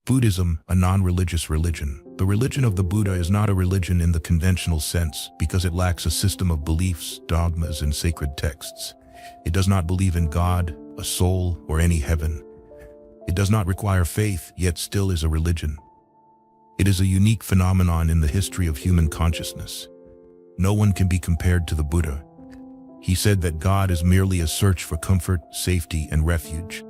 Buddhism, a non-religious religion. The religion of the Buddha is not a religion in the conventional sense because it lacks a system of beliefs, dogmas, and sacred texts. It does not believe in God, a soul, or any heaven. It does not require faith, yet still is a religion. It is a unique phenomenon in the history of human consciousness. No one can be compared to the Buddha. He said that God is merely a search for comfort, safety, and refuge.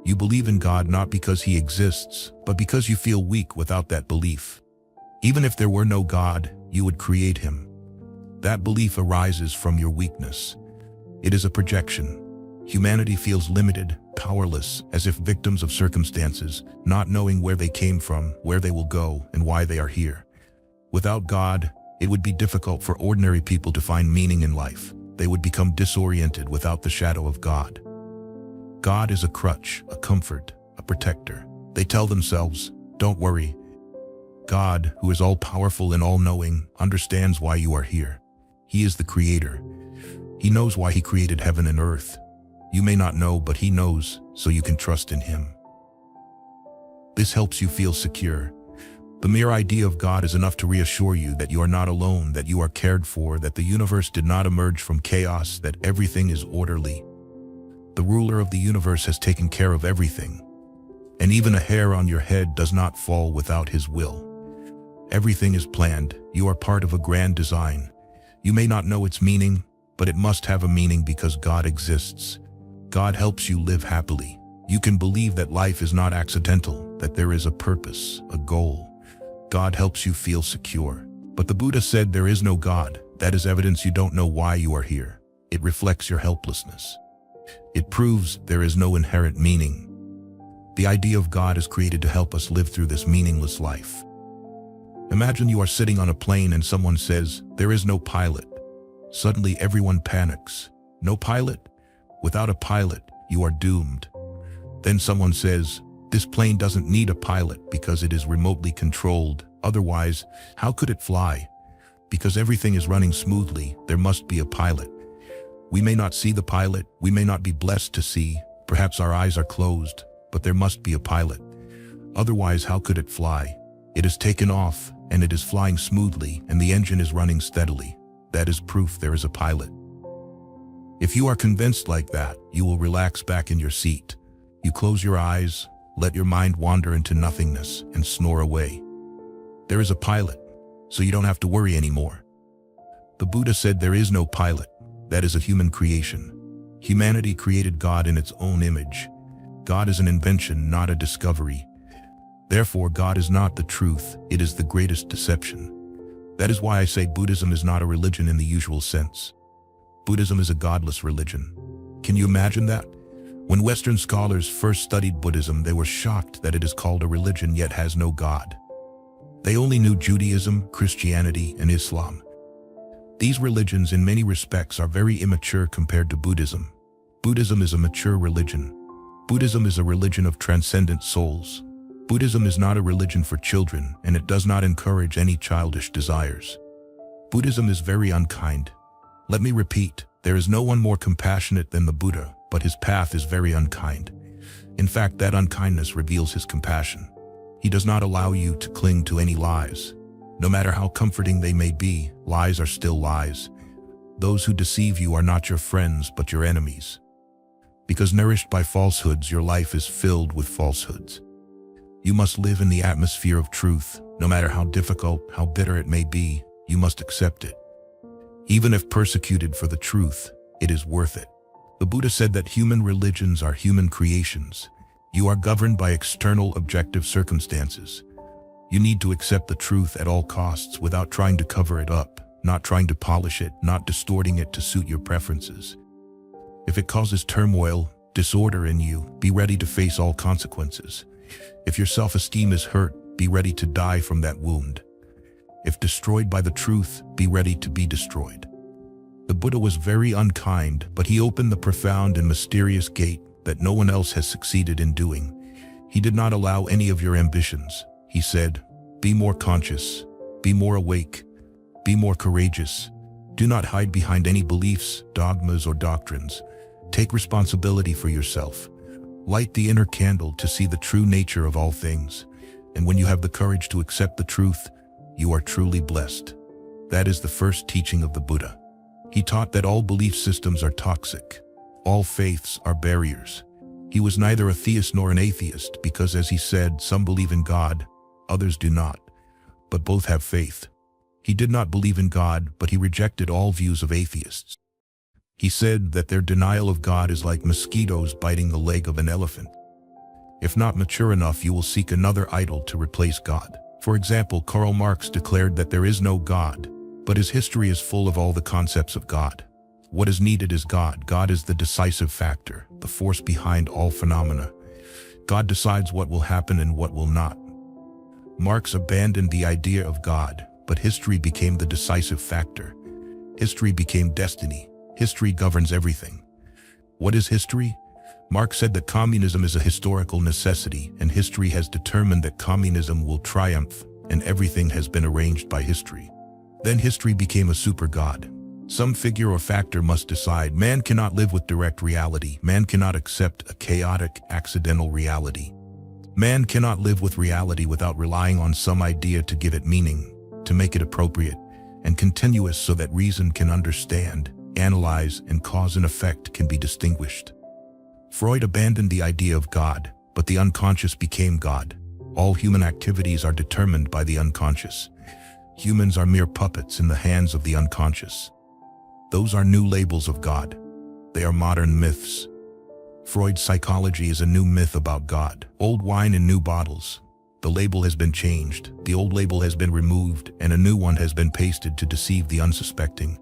You believe in God not because He exists, but because you feel weak without that belief. Even if there were no God, you would create Him. That belief arises from your weakness. It is a projection. Humanity feels limited, powerless, as if victims of circumstances, not knowing where they came from, where they will go, and why they are here. Without God, it would be difficult for ordinary people to find meaning in life. They would become disoriented without the shadow of God. God is a crutch, a comfort, a protector. They tell themselves, "Don't worry." God, who is all-powerful and all-knowing, understands why you are here. He is the Creator. He knows why He created heaven and earth. You may not know, but He knows, so you can trust in Him. This helps you feel secure. The mere idea of God is enough to reassure you that you are not alone, that you are cared for, that the universe did not emerge from chaos, that everything is orderly. The ruler of the universe has taken care of everything, and even a hair on your head does not fall without His will. Everything is planned. You are part of a grand design. You may not know its meaning, but it must have a meaning because God exists. God helps you live happily. You can believe that life is not accidental, that there is a purpose, a goal. God helps you feel secure. But the Buddha said there is no God. That is evidence you don't know why you are here. It reflects your helplessness. It proves there is no inherent meaning. The idea of God is created to help us live through this meaningless life. Imagine you are sitting on a plane and someone says, "There is no pilot." Suddenly everyone panics. No pilot? Without a pilot, you are doomed. Then someone says, "This plane doesn't need a pilot because it is remotely controlled. Otherwise, how could it fly?" Because everything is running smoothly, there must be a pilot. We may not see the pilot, we may not be blessed to see, perhaps our eyes are closed, but there must be a pilot. Otherwise, how could it fly? It is taken off, and it is flying smoothly, and the engine is running steadily. That is proof there is a pilot. If you are convinced like that, you will relax back in your seat. You close your eyes, let your mind wander into nothingness, and snore away. There is a pilot, so you don't have to worry anymore. The Buddha said there is no pilot. That is a human creation. Humanity created God in its own image. God is an invention, not a discovery. Therefore, God is not the truth, it is the greatest deception. That is why I say Buddhism is not a religion in the usual sense. Buddhism is a godless religion. Can you imagine that? When Western scholars first studied Buddhism, they were shocked that it is called a religion yet has no God. They only knew Judaism, Christianity, and Islam. These religions in many respects are very immature compared to Buddhism. Buddhism is a mature religion. Buddhism is a religion of transcendent souls. Buddhism is not a religion for children, and it does not encourage any childish desires. Buddhism is very unkind. Let me repeat, there is no one more compassionate than the Buddha, but his path is very unkind. In fact, that unkindness reveals his compassion. He does not allow you to cling to any lies. No matter how comforting they may be, lies are still lies. Those who deceive you are not your friends, but your enemies. Because nourished by falsehoods, your life is filled with falsehoods. You must live in the atmosphere of truth. No matter how difficult, how bitter it may be, you must accept it. Even if persecuted for the truth, it is worth it. The Buddha said that human religions are human creations. You are governed by external objective circumstances. You need to accept the truth at all costs without trying to cover it up, not trying to polish it, not distorting it to suit your preferences. If it causes turmoil, disorder in you, be ready to face all consequences. If your self-esteem is hurt, be ready to die from that wound. If destroyed by the truth, be ready to be destroyed. The Buddha was very unkind, but he opened the profound and mysterious gate that no one else has succeeded in doing. He did not allow any of your ambitions. He said, "Be more conscious, be more awake, be more courageous. Do not hide behind any beliefs, dogmas, or doctrines. Take responsibility for yourself. Light the inner candle to see the true nature of all things, and when you have the courage to accept the truth, you are truly blessed. That is the first teaching of the Buddha. He taught that all belief systems are toxic. All faiths are barriers. He was neither a theist nor an atheist because, as he said, some believe in God, others do not, but both have faith. He did not believe in God, but he rejected all views of atheists. He said that their denial of God is like mosquitoes biting the leg of an elephant. If not mature enough, you will seek another idol to replace God. For example, Karl Marx declared that there is no God, but his history is full of all the concepts of God. What is needed is God. God is the decisive factor, the force behind all phenomena. God decides what will happen and what will not. Marx abandoned the idea of God, but history became the decisive factor. History became destiny. History governs everything. What is history? Marx said that communism is a historical necessity, and history has determined that communism will triumph, and everything has been arranged by history. Then history became a super god. Some figure or factor must decide. Man cannot live with direct reality. Man cannot accept a chaotic, accidental reality. Man cannot live with reality without relying on some idea to give it meaning, to make it appropriate and continuous so that reason can understand, analyze, and cause and effect can be distinguished. Freud abandoned the idea of God, but the unconscious became God. All human activities are determined by the unconscious. Humans are mere puppets in the hands of the unconscious. Those are new labels of God. They are modern myths. Freud's psychology is a new myth about God. Old wine in new bottles. The label has been changed, the old label has been removed, and a new one has been pasted to deceive the unsuspecting.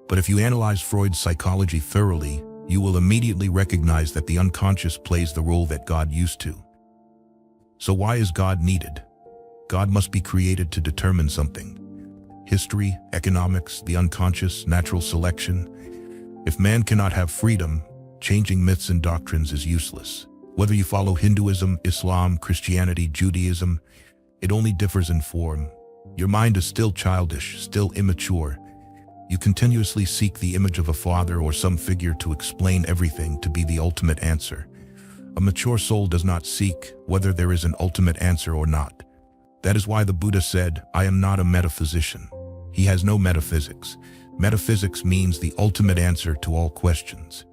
But if you analyze Freud's psychology thoroughly, you will immediately recognize that the unconscious plays the role that God used to. So why is God needed? God must be created to determine something. History, economics, the unconscious, natural selection. If man cannot have freedom, changing myths and doctrines is useless. Whether you follow Hinduism, Islam, Christianity, Judaism, it only differs in form. Your mind is still childish, still immature. You continuously seek the image of a father or some figure to explain everything, to be the ultimate answer. A mature soul does not seek whether there is an ultimate answer or not. That is why the Buddha said, "I am not a metaphysician." He has no metaphysics. Metaphysics means the ultimate answer to all questions.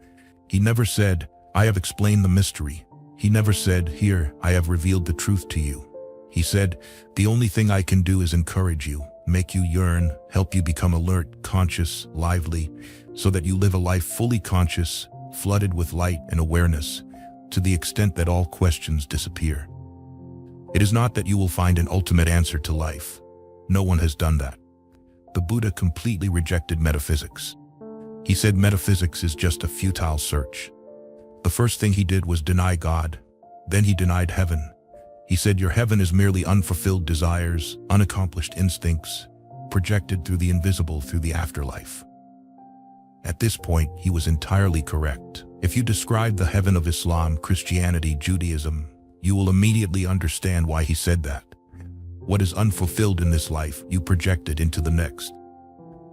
He never said, "I have explained the mystery." He never said, "Here, I have revealed the truth to you." He said, "The only thing I can do is encourage you, make you yearn, help you become alert, conscious, lively, so that you live a life fully conscious, flooded with light and awareness, to the extent that all questions disappear." It is not that you will find an ultimate answer to life. No one has done that. The Buddha completely rejected metaphysics. He said metaphysics is just a futile search. The first thing he did was deny God. Then he denied heaven. He said your heaven is merely unfulfilled desires, unaccomplished instincts, projected through the invisible through the afterlife. At this point, he was entirely correct. If you describe the heaven of Islam, Christianity, Judaism, you will immediately understand why he said that. What is unfulfilled in this life, you project it into the next.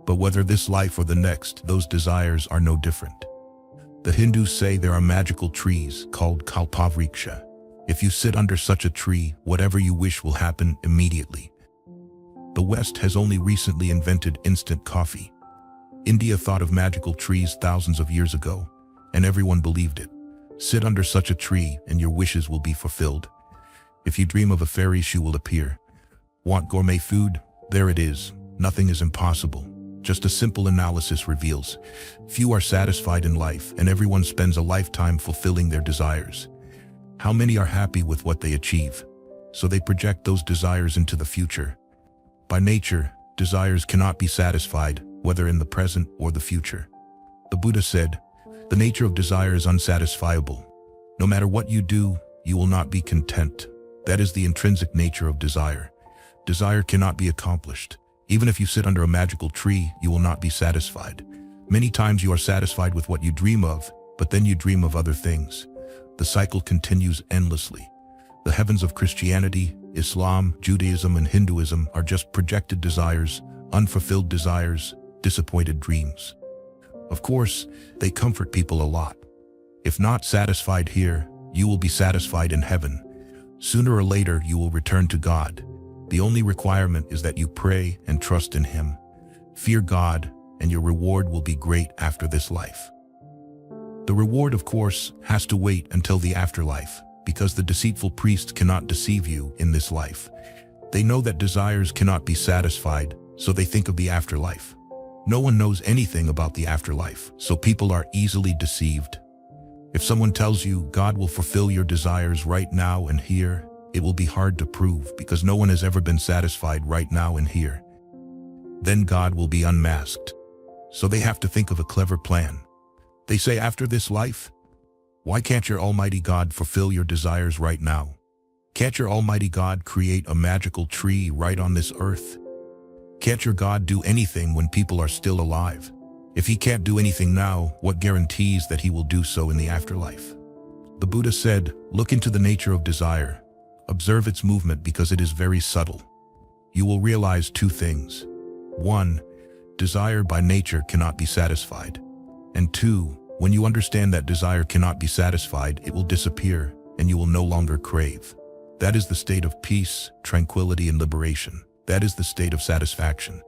But whether this life or the next, those desires are no different. The Hindus say there are magical trees called kalpavriksha. If you sit under such a tree, whatever you wish will happen immediately. The West has only recently invented instant coffee. India thought of magical trees thousands of years ago, and everyone believed it. Sit under such a tree and your wishes will be fulfilled. If you dream of a fairy, she will appear. Want gourmet food? There it is. Nothing is impossible. Just a simple analysis reveals, few are satisfied in life, and everyone spends a lifetime fulfilling their desires. How many are happy with what they achieve? So they project those desires into the future. By nature, desires cannot be satisfied, whether in the present or the future. The Buddha said, the nature of desire is unsatisfiable. No matter what you do, you will not be content. That is the intrinsic nature of desire. Desire cannot be accomplished. Even if you sit under a magical tree, you will not be satisfied. Many times you are satisfied with what you dream of, but then you dream of other things. The cycle continues endlessly. The heavens of Christianity, Islam, Judaism, and Hinduism are just projected desires, unfulfilled desires, disappointed dreams. Of course, they comfort people a lot. If not satisfied here, you will be satisfied in heaven. Sooner or later, you will return to God. The only requirement is that you pray and trust in Him. Fear God, and your reward will be great after this life. The reward, of course, has to wait until the afterlife, because the deceitful priest cannot deceive you in this life. They know that desires cannot be satisfied, so they think of the afterlife. No one knows anything about the afterlife, so people are easily deceived. If someone tells you God will fulfill your desires right now and here, it will be hard to prove because no one has ever been satisfied right now and here. Then God will be unmasked. So they have to think of a clever plan. They say, after this life, why can't your Almighty God fulfill your desires right now? Can't your Almighty God create a magical tree right on this earth? Can't your God do anything when people are still alive? If He can't do anything now, what guarantees that He will do so in the afterlife? The Buddha said, look into the nature of desire. Observe its movement because it is very subtle. You will realize two things. 1, desire by nature cannot be satisfied. And 2, when you understand that desire cannot be satisfied, it will disappear and you will no longer crave. That is the state of peace, tranquility, and liberation. That is the state of satisfaction.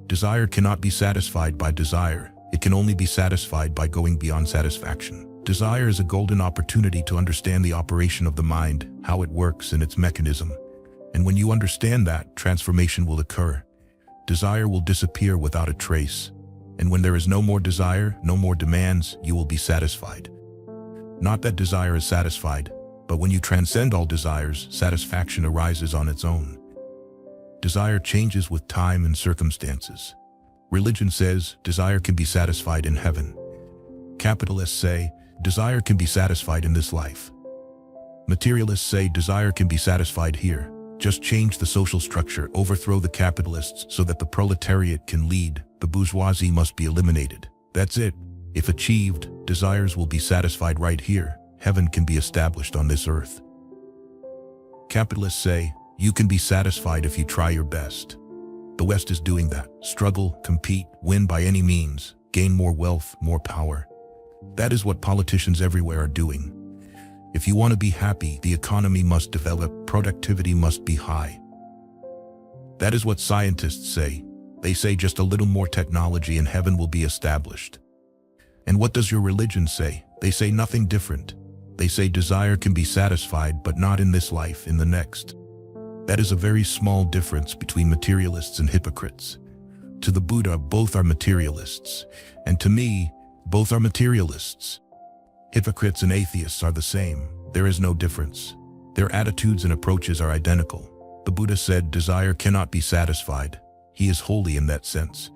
Desire cannot be satisfied by desire. It can only be satisfied by going beyond satisfaction. Desire is a golden opportunity to understand the operation of the mind, how it works and its mechanism. And when you understand that, transformation will occur. Desire will disappear without a trace. And when there is no more desire, no more demands, you will be satisfied. Not that desire is satisfied, but when you transcend all desires, satisfaction arises on its own. Desire changes with time and circumstances. Religion says desire can be satisfied in heaven. Capitalists say desire can be satisfied in this life. Materialists say desire can be satisfied here. Just change the social structure, overthrow the capitalists so that the proletariat can lead. The bourgeoisie must be eliminated. That's it. If achieved, desires will be satisfied right here. Heaven can be established on this earth. Capitalists say, you can be satisfied if you try your best. The West is doing that. Struggle, compete, win by any means, gain more wealth, more power. That is what politicians everywhere are doing. If you want to be happy, the economy must develop, productivity must be high. That is what scientists say. They say just a little more technology and heaven will be established. And what does your religion say? They say nothing different. They say desire can be satisfied, but not in this life, in the next. That is a very small difference between materialists and hypocrites. To the Buddha, both are materialists. And to me, both are materialists. Hypocrites and atheists are the same. There is no difference. Their attitudes and approaches are identical. The Buddha said desire cannot be satisfied. He is holy in that sense.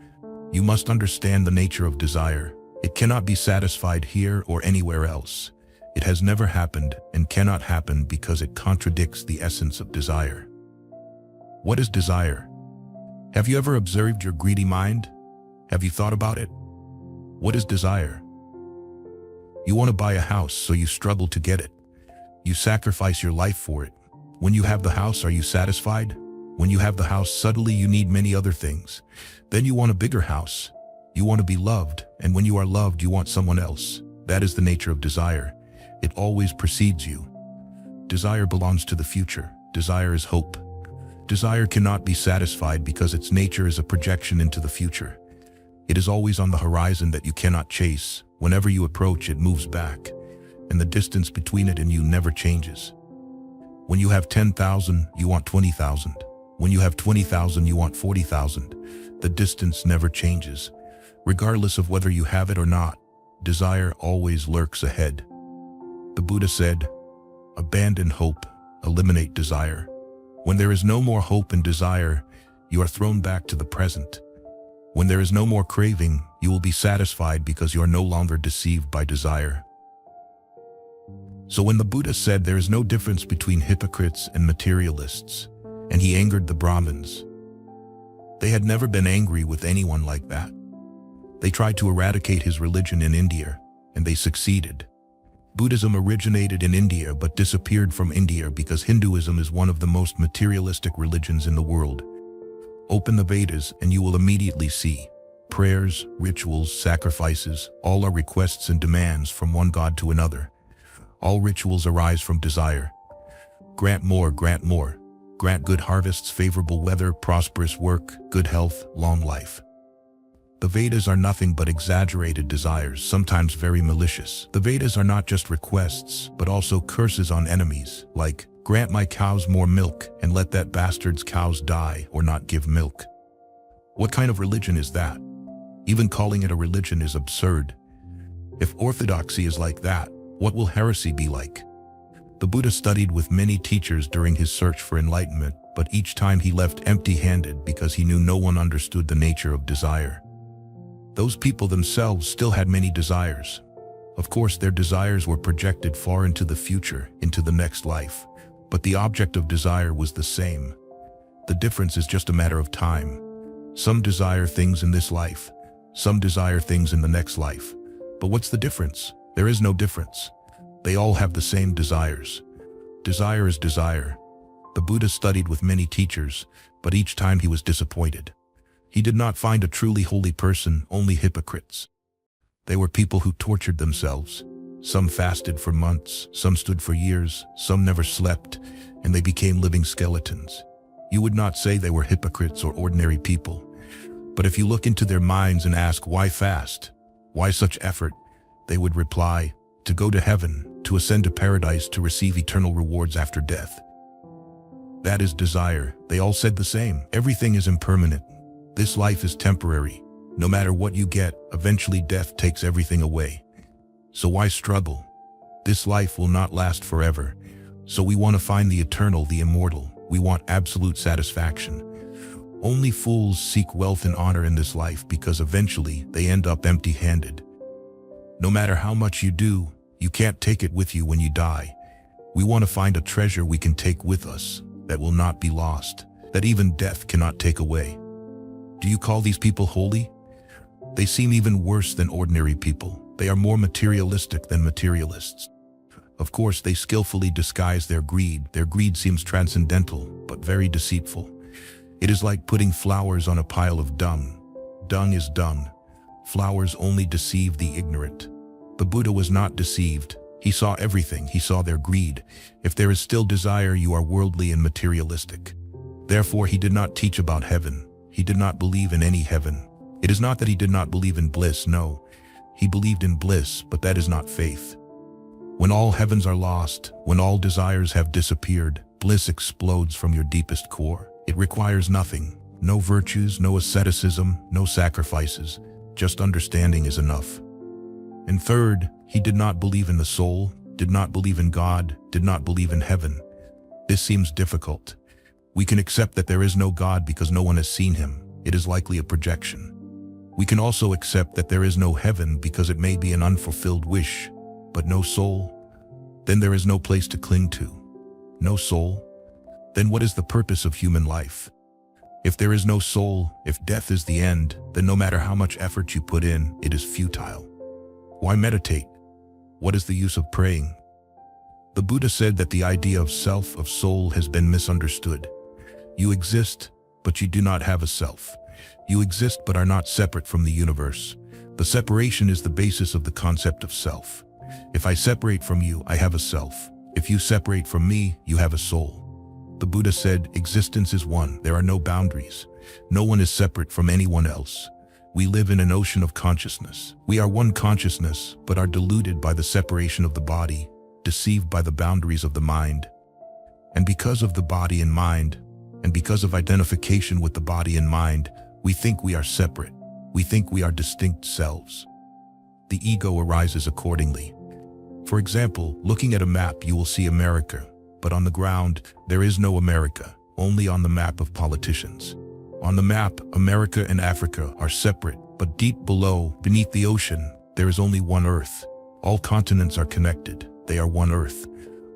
You must understand the nature of desire. It cannot be satisfied here or anywhere else. It has never happened and cannot happen because it contradicts the essence of desire. What is desire? Have you ever observed your greedy mind? Have you thought about it? What is desire? You want to buy a house, so you struggle to get it. You sacrifice your life for it. When you have the house, are you satisfied? When you have the house, suddenly you need many other things. Then you want a bigger house. You want to be loved, and when you are loved, you want someone else. That is the nature of desire. It always precedes you. Desire belongs to the future. Desire is hope. Desire cannot be satisfied because its nature is a projection into the future. It is always on the horizon that you cannot chase. Whenever you approach, it moves back, and the distance between it and you never changes. When you have 10,000, you want 20,000. When you have 20,000, you want 40,000. The distance never changes. Regardless of whether you have it or not, desire always lurks ahead. The Buddha said, abandon hope, eliminate desire. When there is no more hope and desire, you are thrown back to the present. When there is no more craving, you will be satisfied because you are no longer deceived by desire. So when the Buddha said there is no difference between hypocrites and materialists, and he angered the Brahmins, they had never been angry with anyone like that. They tried to eradicate his religion in India, and they succeeded. Buddhism originated in India but disappeared from India because Hinduism is one of the most materialistic religions in the world. Open the Vedas and you will immediately see. Prayers, rituals, sacrifices, all are requests and demands from one God to another. All rituals arise from desire. Grant more, grant more. Grant good harvests, favorable weather, prosperous work, good health, long life. The Vedas are nothing but exaggerated desires, sometimes very malicious. The Vedas are not just requests, but also curses on enemies, like, grant my cows more milk and let that bastard's cows die or not give milk. What kind of religion is that? Even calling it a religion is absurd. If orthodoxy is like that, what will heresy be like? The Buddha studied with many teachers during his search for enlightenment, but each time he left empty-handed because he knew no one understood the nature of desire. Those people themselves still had many desires. Of course, their desires were projected far into the future, into the next life, but the object of desire was the same. The difference is just a matter of time. Some desire things in this life, some desire things in the next life. But what's the difference? There is no difference. They all have the same desires. Desire is desire. The Buddha studied with many teachers, but each time he was disappointed. He did not find a truly holy person, only hypocrites. They were people who tortured themselves. Some fasted for months, some stood for years, some never slept, and they became living skeletons. You would not say they were hypocrites or ordinary people. But if you look into their minds and ask, why fast? Why such effort? They would reply, to go to heaven, to ascend to paradise, to receive eternal rewards after death. That is desire. They all said the same. Everything is impermanent. This life is temporary. No matter what you get, eventually death takes everything away. So why struggle? This life will not last forever. So we want to find the eternal, the immortal. We want absolute satisfaction. Only fools seek wealth and honor in this life because eventually they end up empty-handed. No matter how much you do, you can't take it with you when you die. We want to find a treasure we can take with us that will not be lost, that even death cannot take away. Do you call these people holy? They seem even worse than ordinary people. They are more materialistic than materialists. Of course, they skillfully disguise their greed. Their greed seems transcendental, but very deceitful. It is like putting flowers on a pile of dung. Dung is dung. Flowers only deceive the ignorant. The Buddha was not deceived. He saw everything. He saw their greed. If there is still desire, you are worldly and materialistic. Therefore, he did not teach about heaven. He did not believe in any heaven. It is not that he did not believe in bliss, no. He believed in bliss, but that is not faith. When all heavens are lost, when all desires have disappeared, bliss explodes from your deepest core. It requires nothing, no virtues, no asceticism, no sacrifices. Just understanding is enough. And third, he did not believe in the soul, did not believe in God, did not believe in heaven. This seems difficult. We can accept that there is no God because no one has seen him. It is likely a projection. We can also accept that there is no heaven because it may be an unfulfilled wish, but no soul. Then there is no place to cling to. No soul. Then what is the purpose of human life? If there is no soul, if death is the end, then no matter how much effort you put in, it is futile. Why meditate? What is the use of praying? The Buddha said that the idea of self, of soul, has been misunderstood. You exist, but you do not have a self. You exist but are not separate from the universe. The separation is the basis of the concept of self. If I separate from you, I have a self. If you separate from me, you have a soul. The Buddha said, existence is one. There are no boundaries. No one is separate from anyone else. We live in an ocean of consciousness. We are one consciousness, but are deluded by the separation of the body, deceived by the boundaries of the mind. And because of the body and mind, and because of identification with the body and mind, we think we are separate. We think we are distinct selves. The ego arises accordingly. For example, looking at a map, you will see America, but on the ground, there is no America, only on the map of politicians. On the map, America and Africa are separate, but deep below, beneath the ocean, there is only one Earth. All continents are connected. They are one Earth.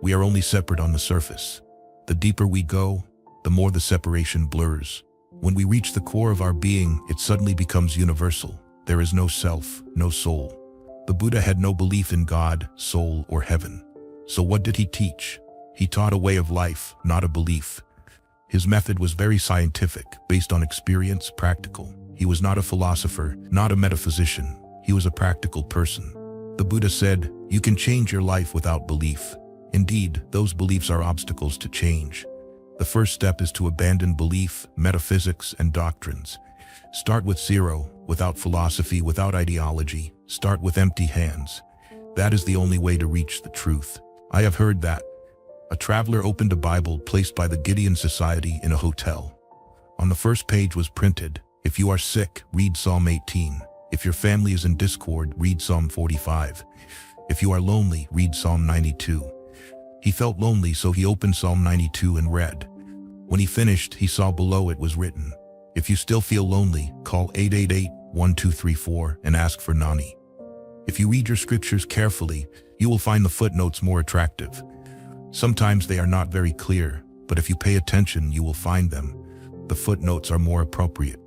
We are only separate on the surface. The deeper we go, the more the separation blurs. When we reach the core of our being, it suddenly becomes universal. There is no self, no soul. The Buddha had no belief in God, soul, or heaven. So what did he teach? He taught a way of life, not a belief. His method was very scientific, based on experience, practical. He was not a philosopher, not a metaphysician. He was a practical person. The Buddha said, "You can change your life without belief. Indeed, those beliefs are obstacles to change. The first step is to abandon belief, metaphysics, and doctrines. Start with zero, without philosophy, without ideology. Start with empty hands. That is the only way to reach the truth." I have heard that. A traveler opened a Bible placed by the Gideon Society in a hotel. On the first page was printed, "If you are sick, read Psalm 18. If your family is in discord, read Psalm 45. If you are lonely, read Psalm 92. He felt lonely, so he opened Psalm 92 and read. When he finished, he saw below it was written, "If you still feel lonely, call 888-1234 and ask for Nani." If you read your scriptures carefully, you will find the footnotes more attractive. Sometimes they are not very clear, but if you pay attention, you will find them. The footnotes are more appropriate.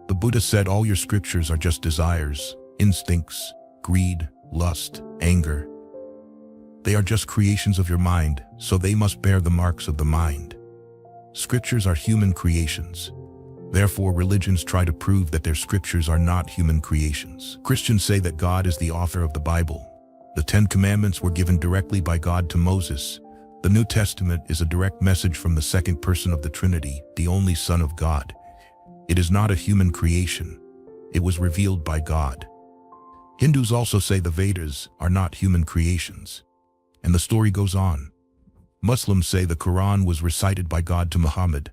The Buddha said all your scriptures are just desires, instincts, greed, lust, anger. They are just creations of your mind, so they must bear the marks of the mind. Scriptures are human creations. Therefore, religions try to prove that their scriptures are not human creations. Christians say that God is the author of the Bible. The 10 Commandments were given directly by God to Moses. The New Testament is a direct message from the second person of the Trinity, the only Son of God. It is not a human creation. It was revealed by God. Hindus also say the Vedas are not human creations. And the story goes on. Muslims say the Quran was recited by God to Muhammad.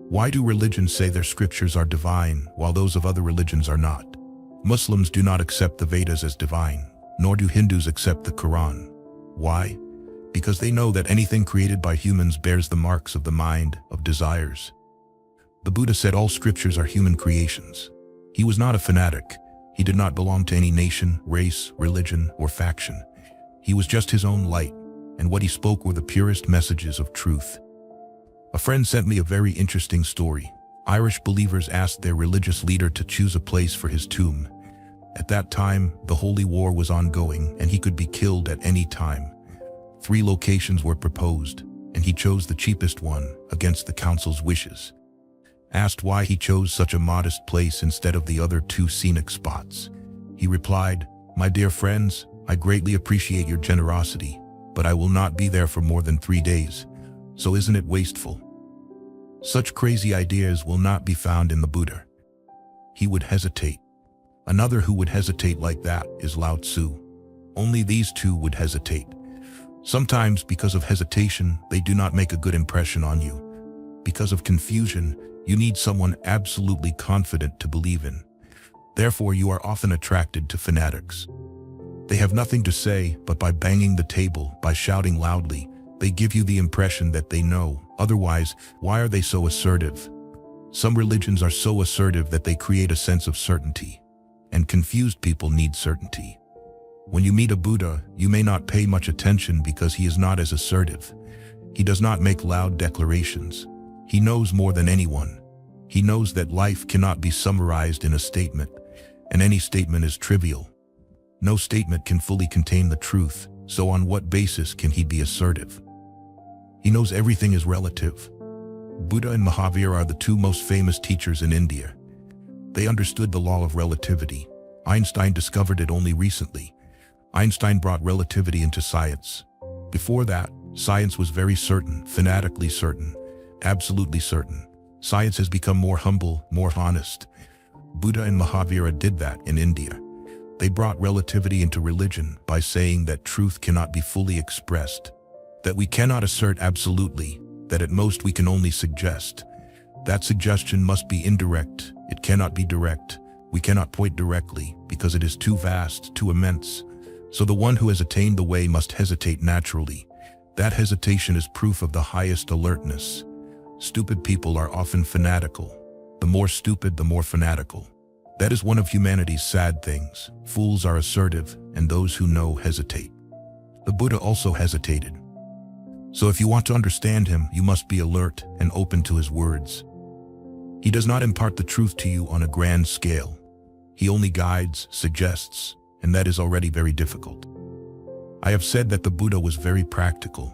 Why do religions say their scriptures are divine, while those of other religions are not? Muslims do not accept the Vedas as divine, nor do Hindus accept the Quran. Why? Because they know that anything created by humans bears the marks of the mind, of desires. The Buddha said all scriptures are human creations. He was not a fanatic. He did not belong to any nation, race, religion, or faction. He was just his own light, and what he spoke were the purest messages of truth. A friend sent me a very interesting story. Irish believers asked their religious leader to choose a place for his tomb. At that time, the Holy War was ongoing, and he could be killed at any time. 3 locations were proposed, and he chose the cheapest one, against the council's wishes. Asked why he chose such a modest place instead of the other 2 scenic spots, he replied, "My dear friends, I greatly appreciate your generosity, but I will not be there for more than 3 days, so isn't it wasteful?" Such crazy ideas will not be found in the Buddha. He would hesitate. Another who would hesitate like that is Lao Tzu. Only these 2 would hesitate. Sometimes, because of hesitation, they do not make a good impression on you. Because of confusion, you need someone absolutely confident to believe in. Therefore, you are often attracted to fanatics. They have nothing to say, but by banging the table, by shouting loudly, they give you the impression that they know. Otherwise, why are they so assertive? Some religions are so assertive that they create a sense of certainty. And confused people need certainty. When you meet a Buddha, you may not pay much attention because he is not as assertive. He does not make loud declarations. He knows more than anyone. He knows that life cannot be summarized in a statement, and any statement is trivial. No statement can fully contain the truth, so on what basis can he be assertive? He knows everything is relative. Buddha and Mahavir are the 2 most famous teachers in India. They understood the law of relativity. Einstein discovered it only recently. Einstein brought relativity into science. Before that, science was very certain, fanatically certain, absolutely certain. Science has become more humble, more honest. Buddha and Mahavira did that in India. They brought relativity into religion by saying that truth cannot be fully expressed, that we cannot assert absolutely, that at most we can only suggest. That suggestion must be indirect, it cannot be direct. We cannot point directly because it is too vast, too immense. So the one who has attained the way must hesitate naturally. That hesitation is proof of the highest alertness. Stupid people are often fanatical. The more stupid, the more fanatical. That is one of humanity's sad things. Fools are assertive, and those who know hesitate. The Buddha also hesitated. So if you want to understand him, you must be alert and open to his words. He does not impart the truth to you on a grand scale. He only guides, suggests, and that is already very difficult. I have said that the Buddha was very practical.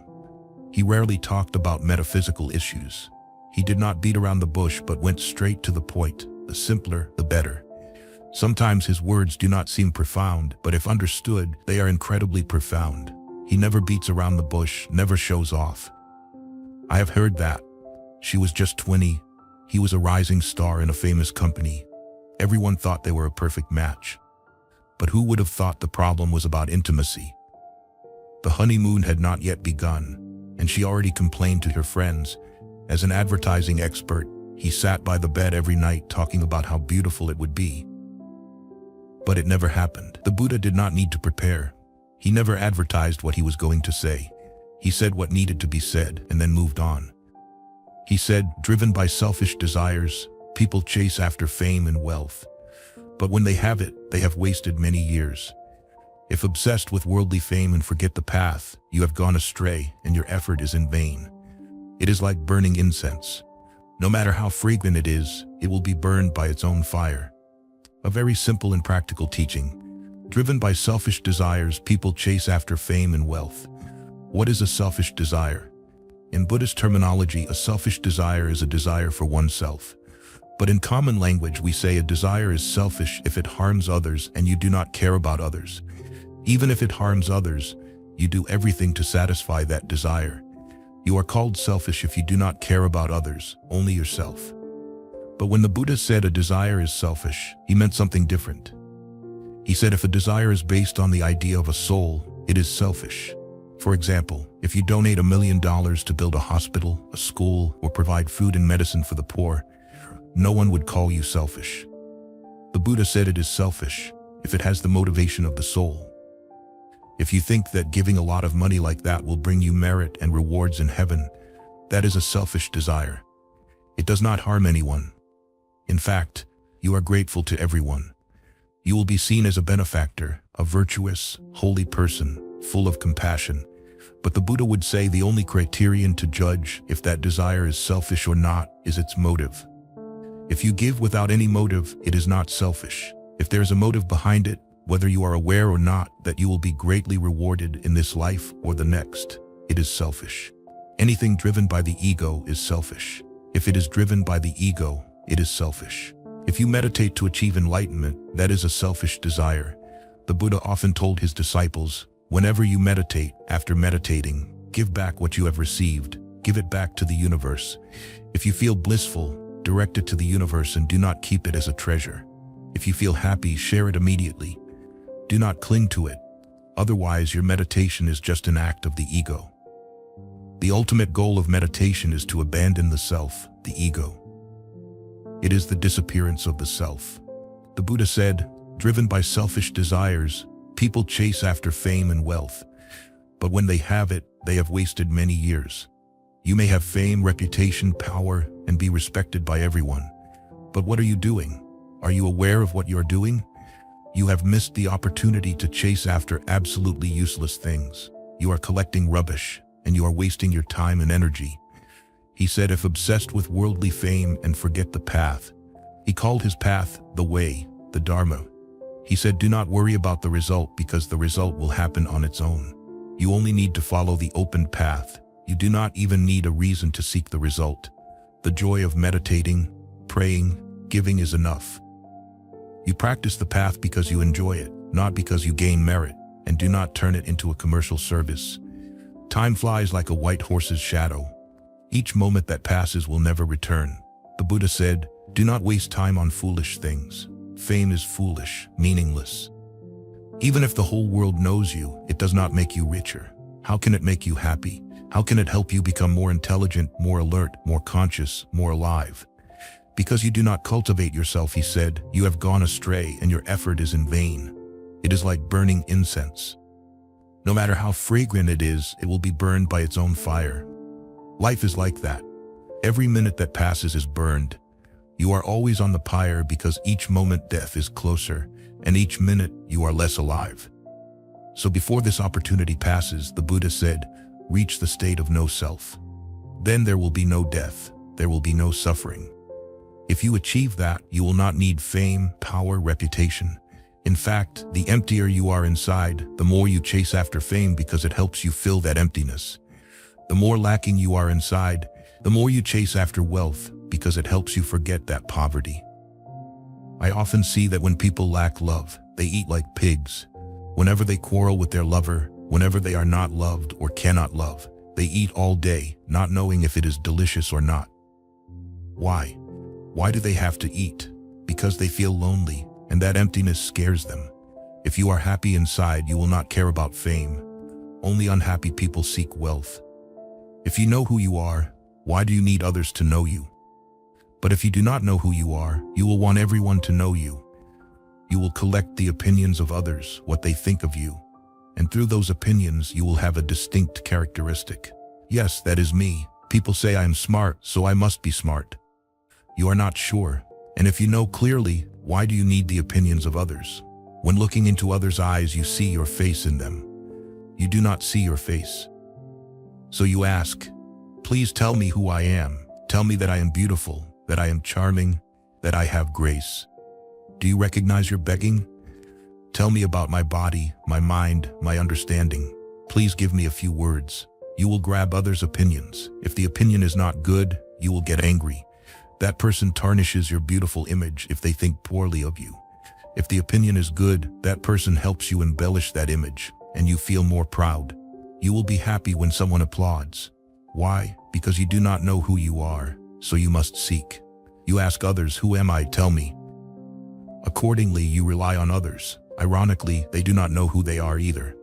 He rarely talked about metaphysical issues. He did not beat around the bush but went straight to the point. The simpler, the better. Sometimes his words do not seem profound, but if understood, they are incredibly profound. He never beats around the bush, never shows off. I have heard that. She was just 20. He was a rising star in a famous company. Everyone thought they were a perfect match. But who would have thought the problem was about intimacy? The honeymoon had not yet begun, and she already complained to her friends. As an advertising expert, he sat by the bed every night talking about how beautiful it would be. But it never happened. The Buddha did not need to prepare. He never advertised what he was going to say. He said what needed to be said and then moved on. He said, driven by selfish desires, people chase after fame and wealth. But when they have it, they have wasted many years. If obsessed with worldly fame and forget the path, you have gone astray and your effort is in vain. It is like burning incense. No matter how fragrant it is, it will be burned by its own fire. A very simple and practical teaching. Driven by selfish desires, people chase after fame and wealth. What is a selfish desire? In Buddhist terminology, a selfish desire is a desire for oneself. But in common language, we say a desire is selfish if it harms others and you do not care about others. Even if it harms others, you do everything to satisfy that desire. You are called selfish if you do not care about others, only yourself. But when the Buddha said a desire is selfish, he meant something different. He said if a desire is based on the idea of a soul, it is selfish. For example, if you donate $1 million to build a hospital, a school, or provide food and medicine for the poor, no one would call you selfish. The Buddha said it is selfish if it has the motivation of the soul. If you think that giving a lot of money like that will bring you merit and rewards in heaven, that is a selfish desire. It does not harm anyone. In fact, you are grateful to everyone. You will be seen as a benefactor, a virtuous, holy person, full of compassion. But the Buddha would say the only criterion to judge if that desire is selfish or not is its motive. If you give without any motive, it is not selfish. If there is a motive behind it, whether you are aware or not that you will be greatly rewarded in this life or the next, it is selfish. Anything driven by the ego is selfish. If it is driven by the ego, it is selfish. If you meditate to achieve enlightenment, that is a selfish desire. The Buddha often told his disciples, whenever you meditate, after meditating, give back what you have received. Give it back to the universe. If you feel blissful, direct it to the universe and do not keep it as a treasure. If you feel happy, share it immediately. Do not cling to it. Otherwise, your meditation is just an act of the ego. The ultimate goal of meditation is to abandon the self, the ego. It is the disappearance of the self. The Buddha said, driven by selfish desires, people chase after fame and wealth. But when they have it, they have wasted many years. You may have fame, reputation, power, and be respected by everyone. But what are you doing? Are you aware of what you are doing? You have missed the opportunity to chase after absolutely useless things. You are collecting rubbish, and you are wasting your time and energy. He said if obsessed with worldly fame and forget the path. He called his path the way, the Dharma. He said do not worry about the result because the result will happen on its own. You only need to follow the open path. You do not even need a reason to seek the result. The joy of meditating, praying, giving is enough. You practice the path because you enjoy it, not because you gain merit, and do not turn it into a commercial service. Time flies like a white horse's shadow. Each moment that passes will never return. The Buddha said, do not waste time on foolish things. Fame is foolish, meaningless. Even if the whole world knows you, it does not make you richer. How can it make you happy? How can it help you become more intelligent, more alert, more conscious, more alive? Because you do not cultivate yourself, he said, you have gone astray and your effort is in vain. It is like burning incense. No matter how fragrant it is, it will be burned by its own fire. Life is like that. Every minute that passes is burned. You are always on the pyre because each moment death is closer, and each minute you are less alive. So before this opportunity passes, the Buddha said, reach the state of no self. Then there will be no death, there will be no suffering. If you achieve that, you will not need fame, power, reputation. In fact, the emptier you are inside, the more you chase after fame because it helps you fill that emptiness. The more lacking you are inside, the more you chase after wealth because it helps you forget that poverty. I often see that when people lack love, they eat like pigs. Whenever they quarrel with their lover, whenever they are not loved or cannot love, they eat all day, not knowing if it is delicious or not. Why? Why do they have to eat? Because they feel lonely, and that emptiness scares them. If you are happy inside, you will not care about fame. Only unhappy people seek wealth. If you know who you are, why do you need others to know you? But if you do not know who you are, you will want everyone to know you. You will collect the opinions of others, what they think of you. And through those opinions, you will have a distinct characteristic. Yes, that is me. People say I am smart, so I must be smart. You are not sure. And if you know clearly, why do you need the opinions of others? When looking into others' eyes, you see your face in them. You do not see your face. So you ask, please tell me who I am. Tell me that I am beautiful, that I am charming, that I have grace. Do you recognize your begging? Tell me about my body, my mind, my understanding. Please give me a few words. You will grab others' opinions. If the opinion is not good, you will get angry. That person tarnishes your beautiful image if they think poorly of you. If the opinion is good, that person helps you embellish that image, and you feel more proud. You will be happy when someone applauds. Why? Because you do not know who you are, so you must seek. You ask others, who am I? Tell me. Accordingly, you rely on others. Ironically, they do not know who they are either.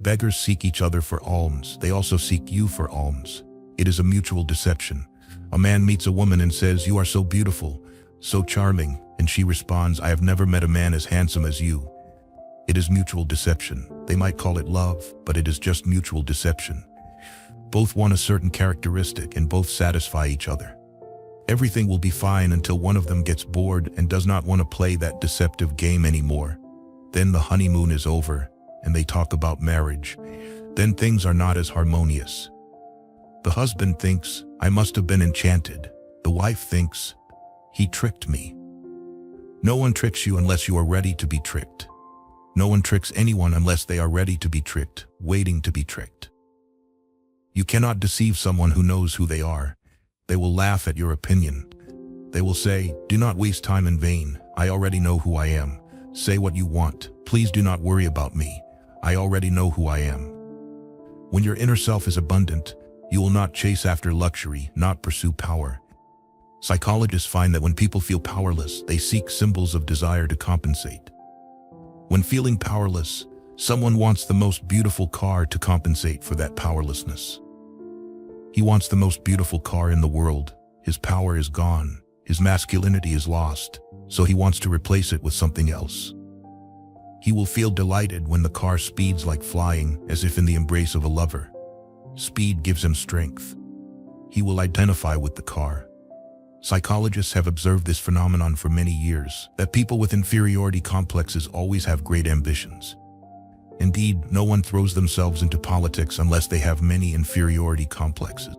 Beggars seek each other for alms. They also seek you for alms. It is a mutual deception. A man meets a woman and says, "You are so beautiful, so charming," and she responds, "I have never met a man as handsome as you." It is mutual deception. They might call it love, but it is just mutual deception. Both want a certain characteristic and both satisfy each other. Everything will be fine until one of them gets bored and does not want to play that deceptive game anymore. Then the honeymoon is over, and they talk about marriage. Then things are not as harmonious. The husband thinks, "I must have been enchanted." The wife thinks, "He tricked me." No one tricks you unless you are ready to be tricked. No one tricks anyone unless they are ready to be tricked, waiting to be tricked. You cannot deceive someone who knows who they are. They will laugh at your opinion. They will say, "Do not waste time in vain. I already know who I am. Say what you want. Please do not worry about me. I already know who I am." When your inner self is abundant, you will not chase after luxury, not pursue power. Psychologists find that when people feel powerless, they seek symbols of desire to compensate. When feeling powerless, someone wants the most beautiful car to compensate for that powerlessness. He wants the most beautiful car in the world. His power is gone. His masculinity is lost, so he wants to replace it with something else. He will feel delighted when the car speeds like flying, as if in the embrace of a lover. Speed gives him strength. He will identify with the car. Psychologists have observed this phenomenon for many years, that people with inferiority complexes always have great ambitions. Indeed, no one throws themselves into politics unless they have many inferiority complexes.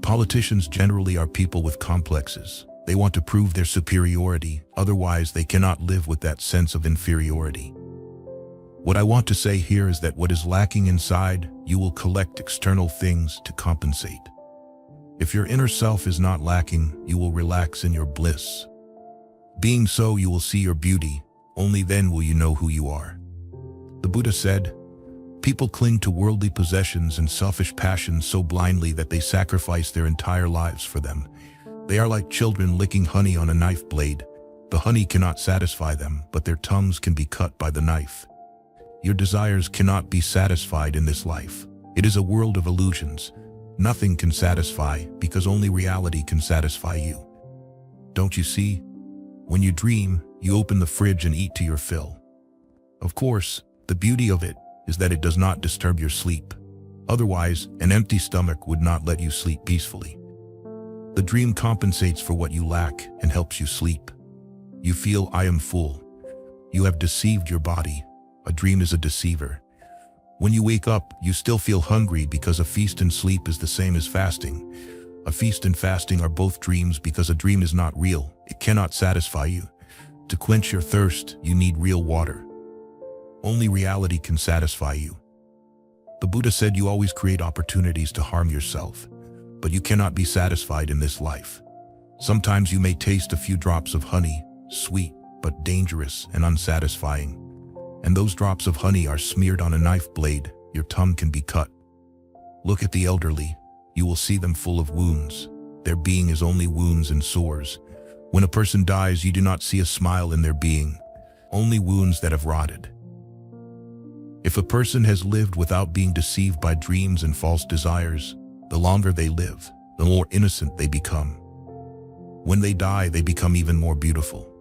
Politicians generally are people with complexes. They want to prove their superiority, otherwise they cannot live with that sense of inferiority. What I want to say here is that what is lacking inside, you will collect external things to compensate. If your inner self is not lacking, you will relax in your bliss. Being so, you will see your beauty. Only then will you know who you are. The Buddha said, "People cling to worldly possessions and selfish passions so blindly that they sacrifice their entire lives for them. They are like children licking honey on a knife blade. The honey cannot satisfy them, but their tongues can be cut by the knife." Your desires cannot be satisfied in this life. It is a world of illusions. Nothing can satisfy, because only reality can satisfy you. Don't you see? When you dream, you open the fridge and eat to your fill. Of course, the beauty of it is that it does not disturb your sleep. Otherwise, an empty stomach would not let you sleep peacefully. The dream compensates for what you lack and helps you sleep. You feel, "I am full." You have deceived your body. A dream is a deceiver. When you wake up, you still feel hungry because a feast and sleep is the same as fasting. A feast and fasting are both dreams because a dream is not real. It cannot satisfy you. To quench your thirst, you need real water. Only reality can satisfy you. The Buddha said you always create opportunities to harm yourself, but you cannot be satisfied in this life. Sometimes you may taste a few drops of honey, sweet but dangerous and unsatisfying. And those drops of honey are smeared on a knife blade, your tongue can be cut. Look at the elderly, you will see them full of wounds. Their being is only wounds and sores. When a person dies, you do not see a smile in their being, only wounds that have rotted. If a person has lived without being deceived by dreams and false desires, the longer they live, the more innocent they become. When they die, they become even more beautiful.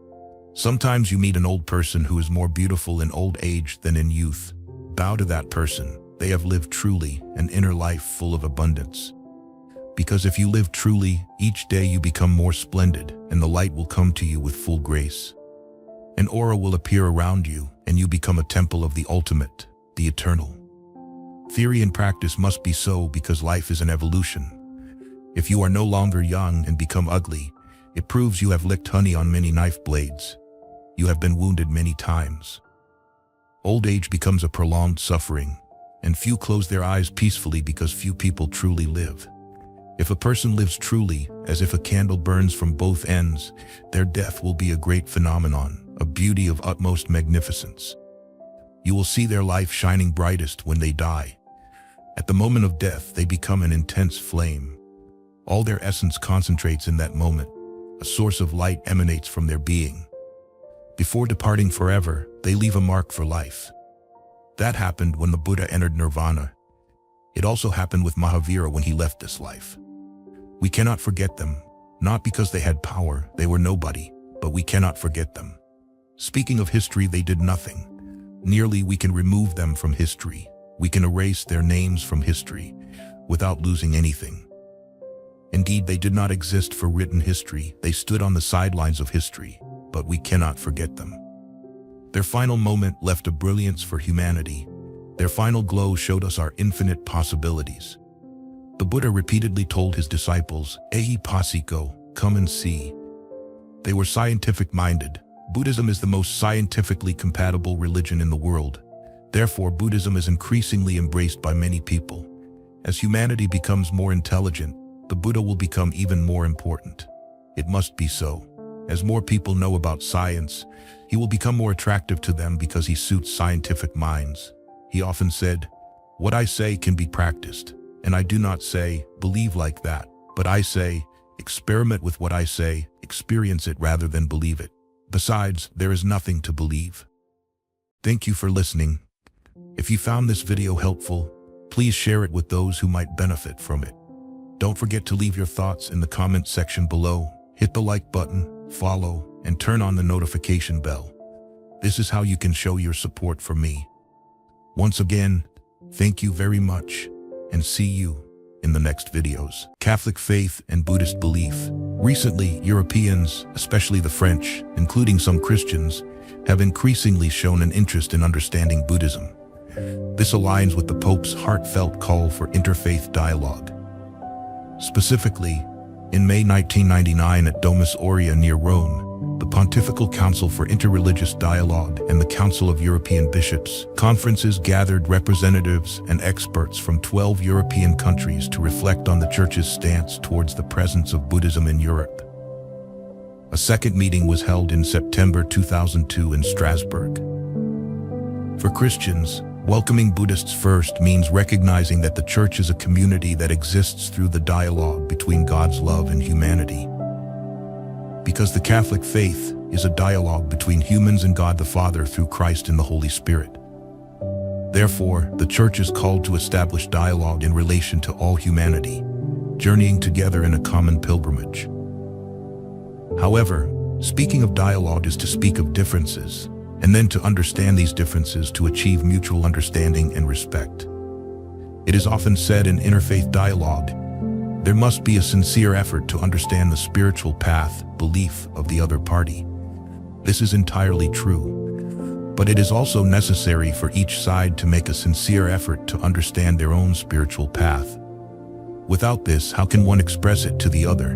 Sometimes you meet an old person who is more beautiful in old age than in youth. Bow to that person. They have lived truly an inner life full of abundance. Because if you live truly, each day you become more splendid, and the light will come to you with full grace. An aura will appear around you, and you become a temple of the ultimate, the eternal. Theory and practice must be so because life is an evolution. If you are no longer young and become ugly, it proves you have licked honey on many knife blades. You have been wounded many times. Old age becomes a prolonged suffering, and few close their eyes peacefully because few people truly live. If a person lives truly, as if a candle burns from both ends, their death will be a great phenomenon, a beauty of utmost magnificence. You will see their life shining brightest when they die. At the moment of death, they become an intense flame. All their essence concentrates in that moment. A source of light emanates from their being. Before departing forever, they leave a mark for life. That happened when the Buddha entered nirvana. It also happened with Mahavira when he left this life. We cannot forget them, not because they had power, they were nobody, but we cannot forget them. Speaking of history, they did nothing. Nearly we can remove them from history. We can erase their names from history without losing anything. Indeed, they did not exist for written history. They stood on the sidelines of history, but we cannot forget them. Their final moment left a brilliance for humanity. Their final glow showed us our infinite possibilities. The Buddha repeatedly told his disciples, "Ehi passiko, come and see." They were scientific-minded. Buddhism is the most scientifically compatible religion in the world. Therefore, Buddhism is increasingly embraced by many people. As humanity becomes more intelligent, the Buddha will become even more important. It must be so. As more people know about science, he will become more attractive to them because he suits scientific minds. He often said, "What I say can be practiced, and I do not say, believe like that, but I say, experiment with what I say, experience it rather than believe it. Besides, there is nothing to believe." Thank you for listening. If you found this video helpful, please share it with those who might benefit from it. Don't forget to leave your thoughts in the comment section below. Hit the like button, follow, and turn on the notification bell. This is how you can show your support for me. Once again, thank you very much, and see you in the next videos. Catholic faith and Buddhist belief. Recently, Europeans, especially the French, including some Christians, have increasingly shown an interest in understanding Buddhism. This aligns with the Pope's heartfelt call for interfaith dialogue. Specifically, in May 1999 at Domus Aurea near Rome, the Pontifical Council for Interreligious Dialogue and the Council of European Bishops conferences gathered representatives and experts from 12 European countries to reflect on the Church's stance towards the presence of Buddhism in Europe. A second meeting was held in September 2002 in Strasbourg. For Christians, welcoming Buddhists first means recognizing that the Church is a community that exists through the dialogue between God's love and humanity. Because the Catholic faith is a dialogue between humans and God the Father through Christ and the Holy Spirit. Therefore, the Church is called to establish dialogue in relation to all humanity, journeying together in a common pilgrimage. However, speaking of dialogue is to speak of differences, and then to understand these differences to achieve mutual understanding and respect. It is often said in interfaith dialogue, there must be a sincere effort to understand the spiritual path, belief of the other party. This is entirely true, but it is also necessary for each side to make a sincere effort to understand their own spiritual path. Without this, how can one express it to the other?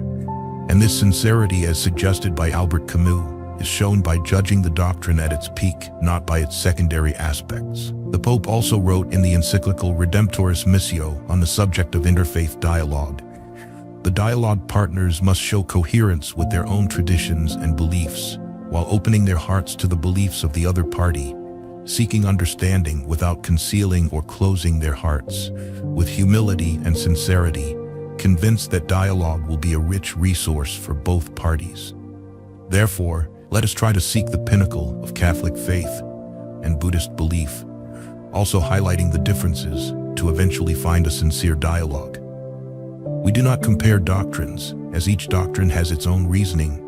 And this sincerity, as suggested by Albert Camus, is shown by judging the doctrine at its peak, not by its secondary aspects. The Pope also wrote in the encyclical Redemptoris Missio on the subject of interfaith dialogue. The dialogue partners must show coherence with their own traditions and beliefs, while opening their hearts to the beliefs of the other party, seeking understanding without concealing or closing their hearts, with humility and sincerity, convinced that dialogue will be a rich resource for both parties. Therefore, let us try to seek the pinnacle of Catholic faith and Buddhist belief, also highlighting the differences to eventually find a sincere dialogue. We do not compare doctrines, as each doctrine has its own reasoning.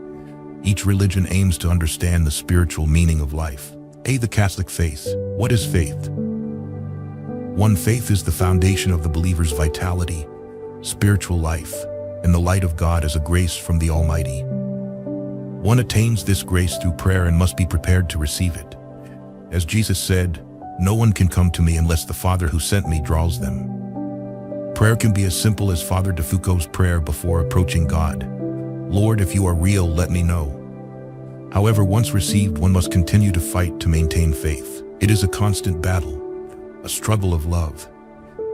Each religion aims to understand the spiritual meaning of life. The Catholic faith. What is faith? 1. Faith is the foundation of the believer's vitality, spiritual life, and the light of God as a grace from the Almighty. One attains this grace through prayer and must be prepared to receive it. As Jesus said, "No one can come to me unless the Father who sent me draws them." Prayer can be as simple as Father de Foucault's prayer before approaching God. "Lord, if you are real, let me know." However, once received, one must continue to fight to maintain faith. It is a constant battle, a struggle of love.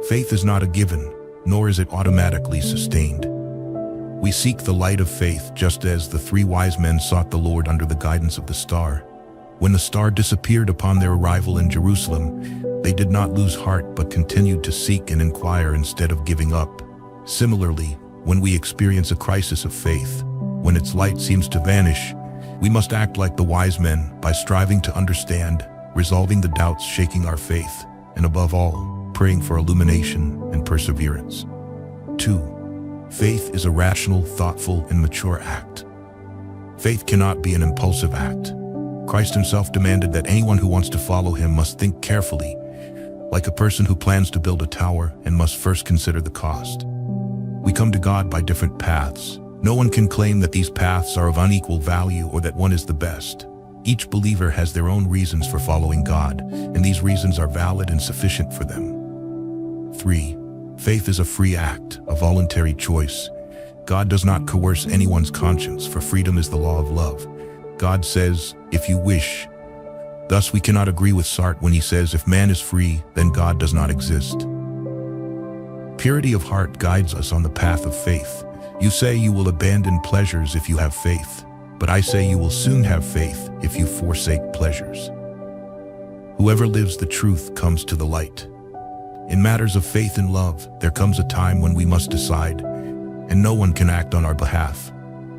Faith is not a given, nor is it automatically sustained. We seek the light of faith just as the 3 wise men sought the Lord under the guidance of the star. When the star disappeared upon their arrival in Jerusalem, they did not lose heart but continued to seek and inquire instead of giving up. Similarly, when we experience a crisis of faith, when its light seems to vanish, we must act like the wise men by striving to understand, resolving the doubts shaking our faith, and above all, praying for illumination and perseverance. 2. Faith is a rational, thoughtful, and mature act. Faith cannot be an impulsive act. Christ himself demanded that anyone who wants to follow him must think carefully, like a person who plans to build a tower and must first consider the cost. We come to God by different paths. No one can claim that these paths are of unequal value or that one is the best. Each believer has their own reasons for following God, and these reasons are valid and sufficient for them. 3. Faith is a free act, a voluntary choice. God does not coerce anyone's conscience, for freedom is the law of love. God says, "If you wish." Thus, we cannot agree with Sartre when he says, "If man is free, then God does not exist." Purity of heart guides us on the path of faith. You say you will abandon pleasures if you have faith, but I say you will soon have faith if you forsake pleasures. Whoever lives the truth comes to the light. In matters of faith and love, there comes a time when we must decide, and no one can act on our behalf.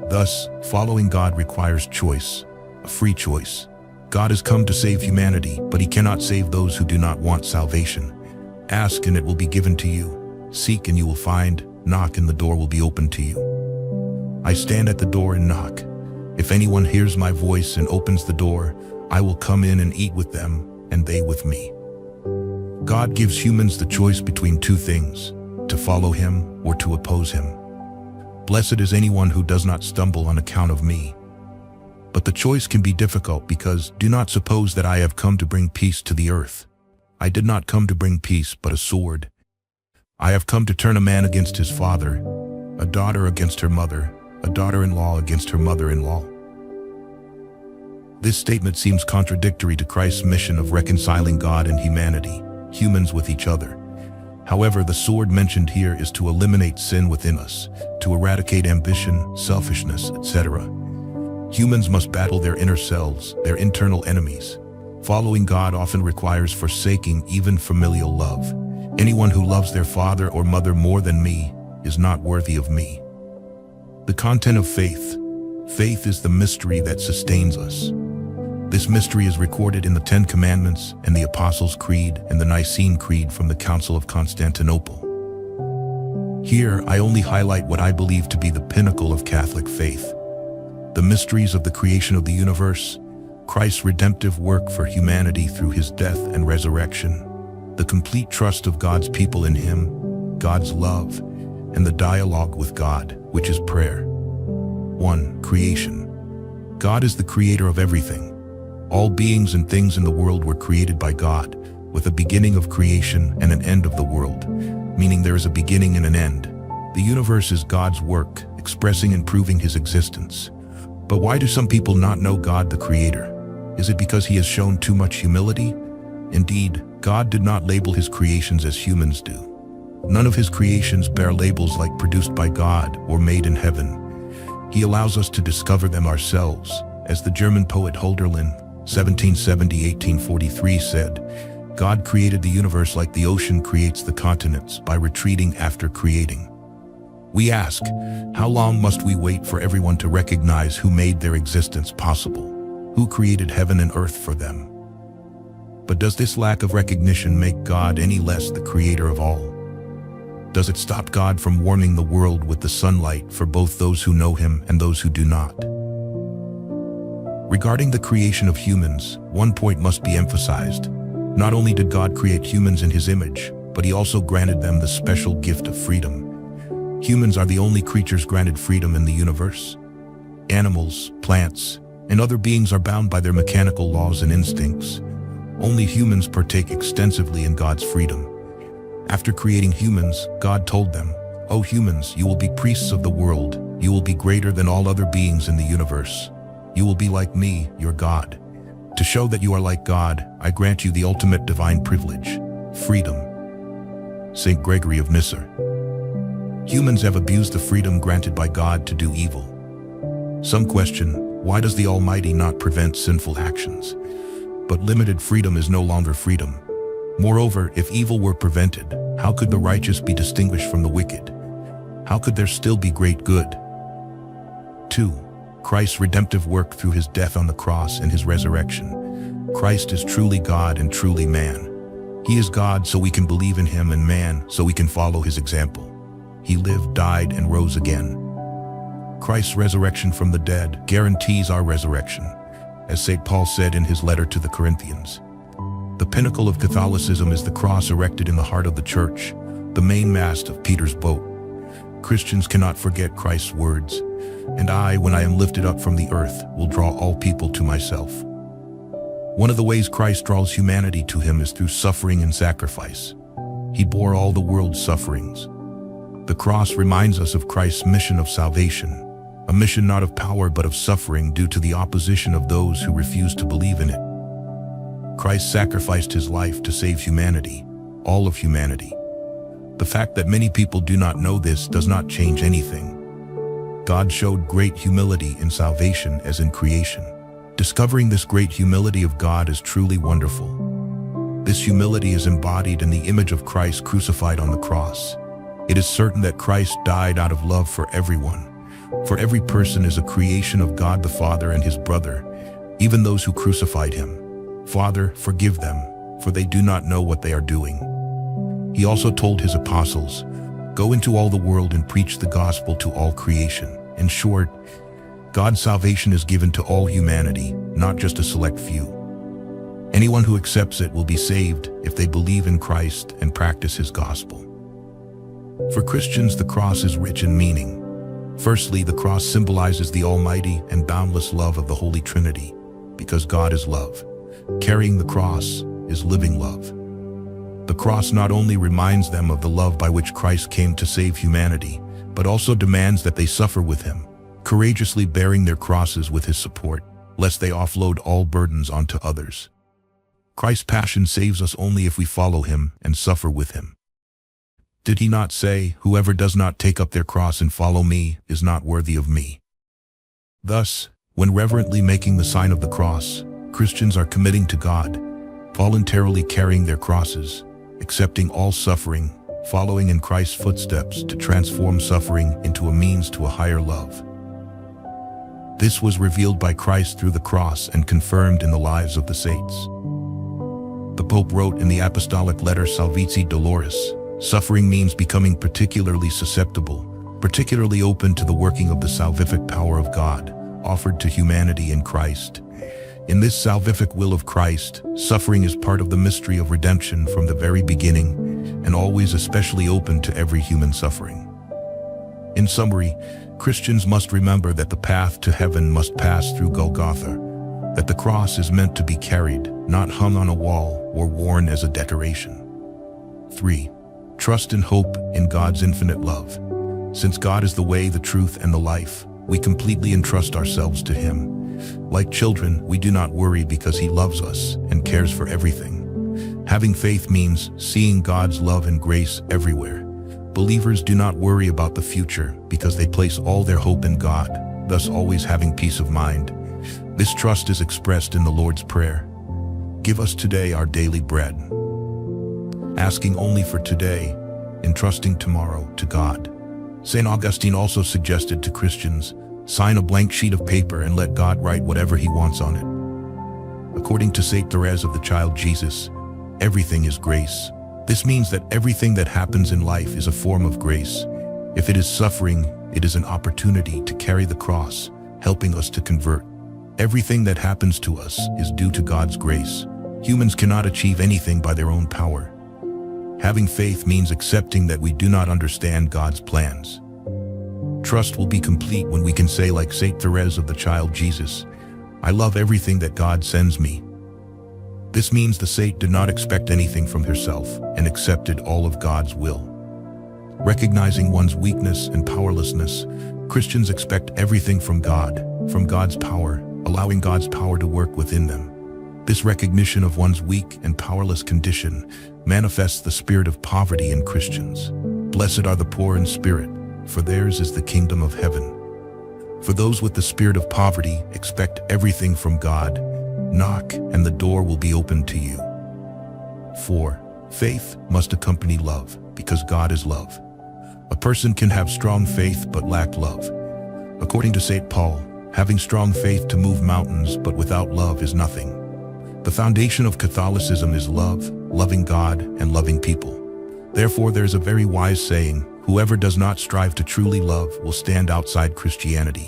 Thus, following God requires choice, a free choice. God has come to save humanity, but he cannot save those who do not want salvation. Ask and it will be given to you. Seek and you will find. Knock and the door will be opened to you. I stand at the door and knock. If anyone hears my voice and opens the door, I will come in and eat with them, and they with me. God gives humans the choice between 2 things, to follow him or to oppose him. Blessed is anyone who does not stumble on account of me. But the choice can be difficult because do not suppose that I have come to bring peace to the earth. I did not come to bring peace, but a sword. I have come to turn a man against his father, a daughter against her mother, a daughter-in-law against her mother-in-law. This statement seems contradictory to Christ's mission of reconciling God and humanity, humans with each other. However, the sword mentioned here is to eliminate sin within us, to eradicate ambition, selfishness, etc. Humans must battle their inner selves, their internal enemies. Following God often requires forsaking even familial love. Anyone who loves their father or mother more than me is not worthy of me. The content of faith. Faith is the mystery that sustains us. This mystery is recorded in the 10 Commandments and the Apostles' Creed and the Nicene Creed from the Council of Constantinople. Here, I only highlight what I believe to be the pinnacle of Catholic faith. The mysteries of the creation of the universe, Christ's redemptive work for humanity through his death and resurrection, the complete trust of God's people in him, God's love, and the dialogue with God, which is prayer. 1. Creation. God is the creator of everything. All beings and things in the world were created by God, with a beginning of creation and an end of the world, meaning there is a beginning and an end. The universe is God's work, expressing and proving his existence. But why do some people not know God the Creator? Is it because He has shown too much humility? Indeed, God did not label His creations as humans do. None of His creations bear labels like produced by God or made in heaven. He allows us to discover them ourselves, as the German poet Hölderlin, 1770-1843 said, God created the universe like the ocean creates the continents by retreating after creating. We ask, how long must we wait for everyone to recognize who made their existence possible? Who created heaven and earth for them? But does this lack of recognition make God any less the creator of all? Does it stop God from warming the world with the sunlight for both those who know Him and those who do not? Regarding the creation of humans, one point must be emphasized. Not only did God create humans in His image, but He also granted them the special gift of freedom. Humans are the only creatures granted freedom in the universe. Animals, plants, and other beings are bound by their mechanical laws and instincts. Only humans partake extensively in God's freedom. After creating humans, God told them, "O humans, you will be priests of the world. You will be greater than all other beings in the universe. You will be like me, your God. To show that you are like God, I grant you the ultimate divine privilege, freedom." Saint Gregory of Nyssa. Humans have abused the freedom granted by God to do evil. Some question, why does the Almighty not prevent sinful actions? But limited freedom is no longer freedom. Moreover, if evil were prevented, how could the righteous be distinguished from the wicked? How could there still be great good? 2. Christ's redemptive work through His death on the cross and His resurrection. Christ is truly God and truly man. He is God so we can believe in Him, and man so we can follow His example. He lived, died, and rose again. Christ's resurrection from the dead guarantees our resurrection, as St. Paul said in his letter to the Corinthians. The pinnacle of Catholicism is the cross erected in the heart of the Church, the main mast of Peter's boat. Christians cannot forget Christ's words, "And I, when I am lifted up from the earth, will draw all people to myself." One of the ways Christ draws humanity to Him is through suffering and sacrifice. He bore all the world's sufferings. The cross reminds us of Christ's mission of salvation, a mission not of power but of suffering due to the opposition of those who refuse to believe in it. Christ sacrificed His life to save humanity, all of humanity. The fact that many people do not know this does not change anything. God showed great humility in salvation as in creation. Discovering this great humility of God is truly wonderful. This humility is embodied in the image of Christ crucified on the cross. It is certain that Christ died out of love for everyone. For every person is a creation of God the Father and His brother, even those who crucified Him. "Father, forgive them, for they do not know what they are doing." He also told His apostles, "Go into all the world and preach the gospel to all creation." In short, God's salvation is given to all humanity, not just a select few. Anyone who accepts it will be saved if they believe in Christ and practice His gospel. For Christians, the cross is rich in meaning. Firstly, the cross symbolizes the almighty and boundless love of the Holy Trinity, because God is love. Carrying the cross is living love. The cross not only reminds them of the love by which Christ came to save humanity, but also demands that they suffer with Him, courageously bearing their crosses with His support, lest they offload all burdens onto others. Christ's passion saves us only if we follow Him and suffer with Him. Did He not say, "Whoever does not take up their cross and follow me is not worthy of me"? Thus, when reverently making the sign of the cross, Christians are committing to God, voluntarily carrying their crosses, accepting all suffering, following in Christ's footsteps to transform suffering into a means to a higher love. This was revealed by Christ through the cross and confirmed in the lives of the saints. The Pope wrote in the apostolic letter Salvifici Doloris, suffering means becoming particularly susceptible, particularly open to the working of the salvific power of God, offered to humanity in Christ. In this salvific will of Christ, suffering is part of the mystery of redemption from the very beginning, and always especially open to every human suffering. In summary, Christians must remember that the path to heaven must pass through Golgotha, that the cross is meant to be carried, not hung on a wall or worn as a decoration. 3. Trust and hope in God's infinite love. Since God is the way, the truth, and the life, we completely entrust ourselves to Him. Like children, we do not worry because He loves us and cares for everything. Having faith means seeing God's love and grace everywhere. Believers do not worry about the future because they place all their hope in God, thus always having peace of mind. This trust is expressed in the Lord's Prayer. Give us today our daily bread. Asking only for today, entrusting tomorrow to God. St. Augustine also suggested to Christians, sign a blank sheet of paper and let God write whatever He wants on it. According to St. Therese of the Child Jesus, everything is grace. This means that everything that happens in life is a form of grace. If it is suffering, it is an opportunity to carry the cross, helping us to convert. Everything that happens to us is due to God's grace. Humans cannot achieve anything by their own power. Having faith means accepting that we do not understand God's plans. Trust will be complete when we can say, like St. Therese of the Child Jesus, I love everything that God sends me. This means the saint did not expect anything from herself and accepted all of God's will. Recognizing one's weakness and powerlessness, Christians expect everything from God, from God's power, allowing God's power to work within them. This recognition of one's weak and powerless condition manifests the spirit of poverty in Christians. Blessed are the poor in spirit, for theirs is the kingdom of heaven. For those with the spirit of poverty, expect everything from God. Knock, and the door will be opened to you. 4. Faith must accompany love, because God is love. A person can have strong faith but lack love. According to St. Paul, having strong faith to move mountains but without love is nothing. The foundation of Catholicism is love, loving God and loving people. Therefore, there's a very wise saying, whoever does not strive to truly love will stand outside Christianity.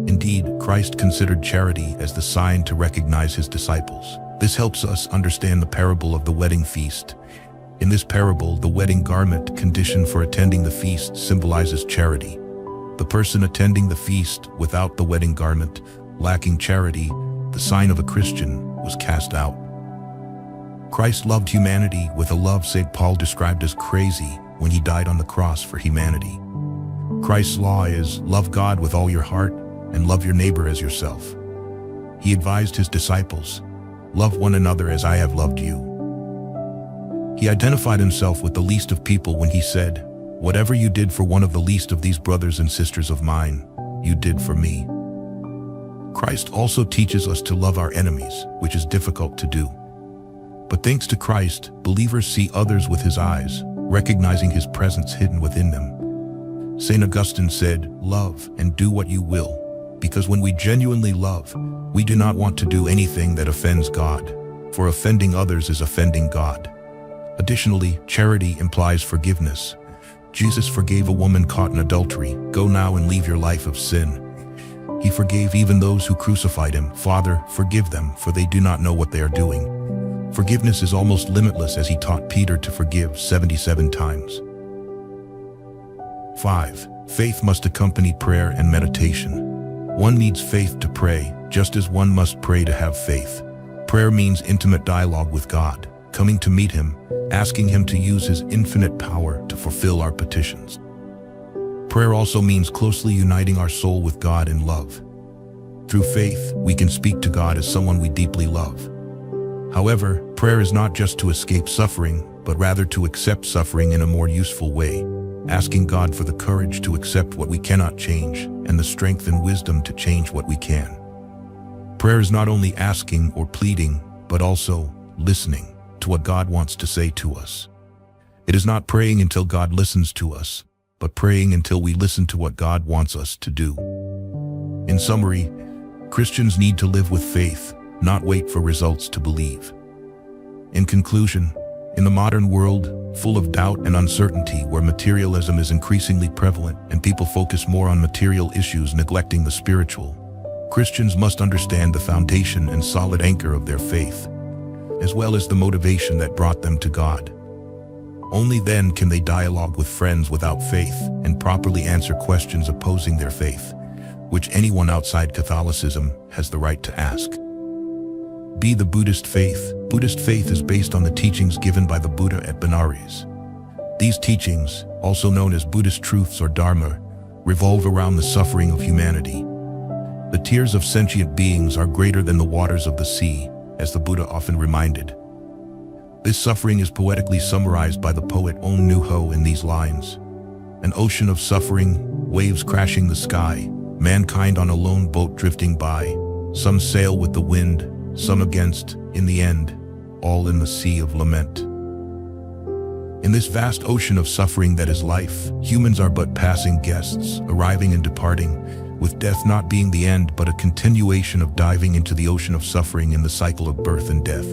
Indeed, Christ considered charity as the sign to recognize His disciples. This helps us understand the parable of the wedding feast. In this parable, the wedding garment condition for attending the feast symbolizes charity. The person attending the feast without the wedding garment, lacking charity, the sign of a Christian, was cast out. Christ loved humanity with a love St. Paul described as crazy when He died on the cross for humanity. Christ's law is, love God with all your heart and love your neighbor as yourself. He advised His disciples, love one another as I have loved you. He identified Himself with the least of people when He said, whatever you did for one of the least of these brothers and sisters of mine, you did for me. Christ also teaches us to love our enemies, which is difficult to do. But thanks to Christ, believers see others with His eyes, recognizing His presence hidden within them. St. Augustine said, love and do what you will, because when we genuinely love, we do not want to do anything that offends God, for offending others is offending God. Additionally, charity implies forgiveness. Jesus forgave a woman caught in adultery. Go now and leave your life of sin. He forgave even those who crucified Him. Father, forgive them, for they do not know what they are doing. Forgiveness is almost limitless, as He taught Peter to forgive 77 times. 5. Faith must accompany prayer and meditation. One needs faith to pray, just as one must pray to have faith. Prayer means intimate dialogue with God, coming to meet Him, asking Him to use His infinite power to fulfill our petitions. Prayer also means closely uniting our soul with God in love. Through faith, we can speak to God as someone we deeply love. However, prayer is not just to escape suffering, but rather to accept suffering in a more useful way, asking God for the courage to accept what we cannot change and the strength and wisdom to change what we can. Prayer is not only asking or pleading, but also listening to what God wants to say to us. It is not praying until God listens to us, but praying until we listen to what God wants us to do. In summary, Christians need to live with faith, not wait for results to believe. In conclusion, in the modern world, full of doubt and uncertainty, where materialism is increasingly prevalent and people focus more on material issues, neglecting the spiritual, Christians must understand the foundation and solid anchor of their faith, as well as the motivation that brought them to God. Only then can they dialogue with friends without faith and properly answer questions opposing their faith, which anyone outside Catholicism has the right to ask. B. The Buddhist faith. Buddhist faith is based on the teachings given by the Buddha at Benares. These teachings, also known as Buddhist truths or Dharma, revolve around the suffering of humanity. The tears of sentient beings are greater than the waters of the sea, as the Buddha often reminded. This suffering is poetically summarized by the poet On Nu Ho in these lines. An ocean of suffering, waves crashing the sky, mankind on a lone boat drifting by, some sail with the wind, some against, in the end, all in the sea of lament. In this vast ocean of suffering that is life, humans are but passing guests, arriving and departing, with death not being the end but a continuation of diving into the ocean of suffering in the cycle of birth and death.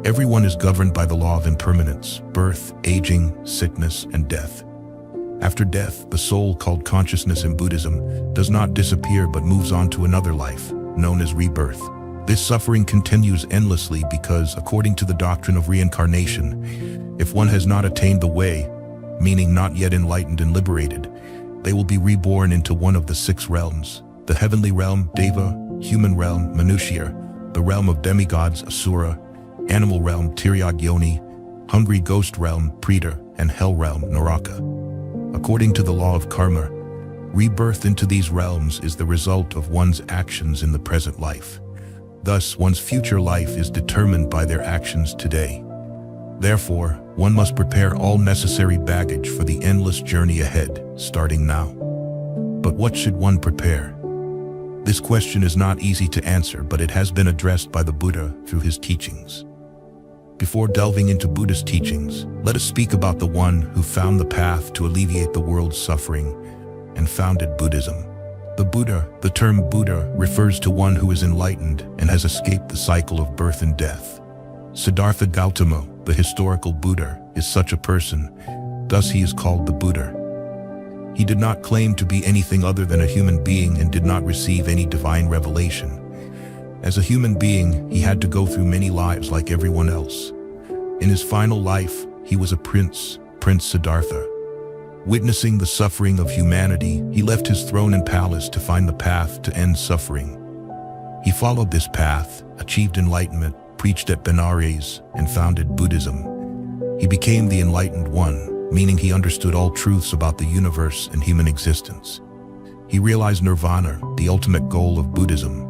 Everyone is governed by the law of impermanence, birth, aging, sickness, and death. After death, the soul, called consciousness in Buddhism, does not disappear but moves on to another life, known as rebirth. This suffering continues endlessly because, according to the doctrine of reincarnation, if one has not attained the way, meaning not yet enlightened and liberated, they will be reborn into one of the 6 realms: the heavenly realm, Deva; human realm, Manushya; the realm of demigods, Asura; animal realm, Tiryagyoni; hungry ghost realm, Preta; and hell realm, Naraka. According to the law of karma, rebirth into these realms is the result of one's actions in the present life. Thus, one's future life is determined by their actions today. Therefore, one must prepare all necessary baggage for the endless journey ahead, starting now. But what should one prepare? This question is not easy to answer, but it has been addressed by the Buddha through his teachings. Before delving into Buddha's teachings, let us speak about the one who found the path to alleviate the world's suffering and founded Buddhism. The Buddha, the term Buddha, refers to one who is enlightened and has escaped the cycle of birth and death. Siddhartha Gautama, the historical Buddha, is such a person. Thus he is called the Buddha. He did not claim to be anything other than a human being and did not receive any divine revelation. As a human being, he had to go through many lives like everyone else. In his final life, he was a prince, Prince Siddhartha. Witnessing the suffering of humanity, he left his throne and palace to find the path to end suffering. He followed this path, achieved enlightenment, preached at Benares, and founded Buddhism. He became the enlightened one, meaning he understood all truths about the universe and human existence. He realized nirvana, the ultimate goal of Buddhism.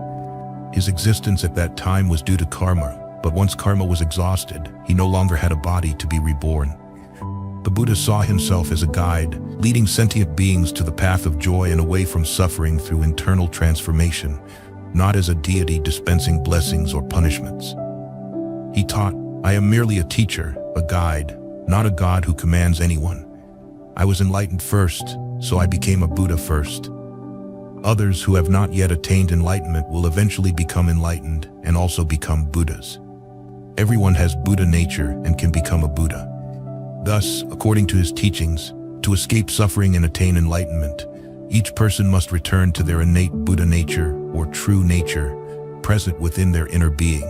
His existence at that time was due to karma, but once karma was exhausted, he no longer had a body to be reborn. The Buddha saw himself as a guide, leading sentient beings to the path of joy and away from suffering through internal transformation, not as a deity dispensing blessings or punishments. He taught, "I am merely a teacher, a guide, not a God who commands anyone. I was enlightened first, so I became a Buddha first. Others who have not yet attained enlightenment will eventually become enlightened and also become Buddhas." Everyone has Buddha nature and can become a Buddha. Thus, according to his teachings, to escape suffering and attain enlightenment, each person must return to their innate Buddha nature or true nature, present within their inner being.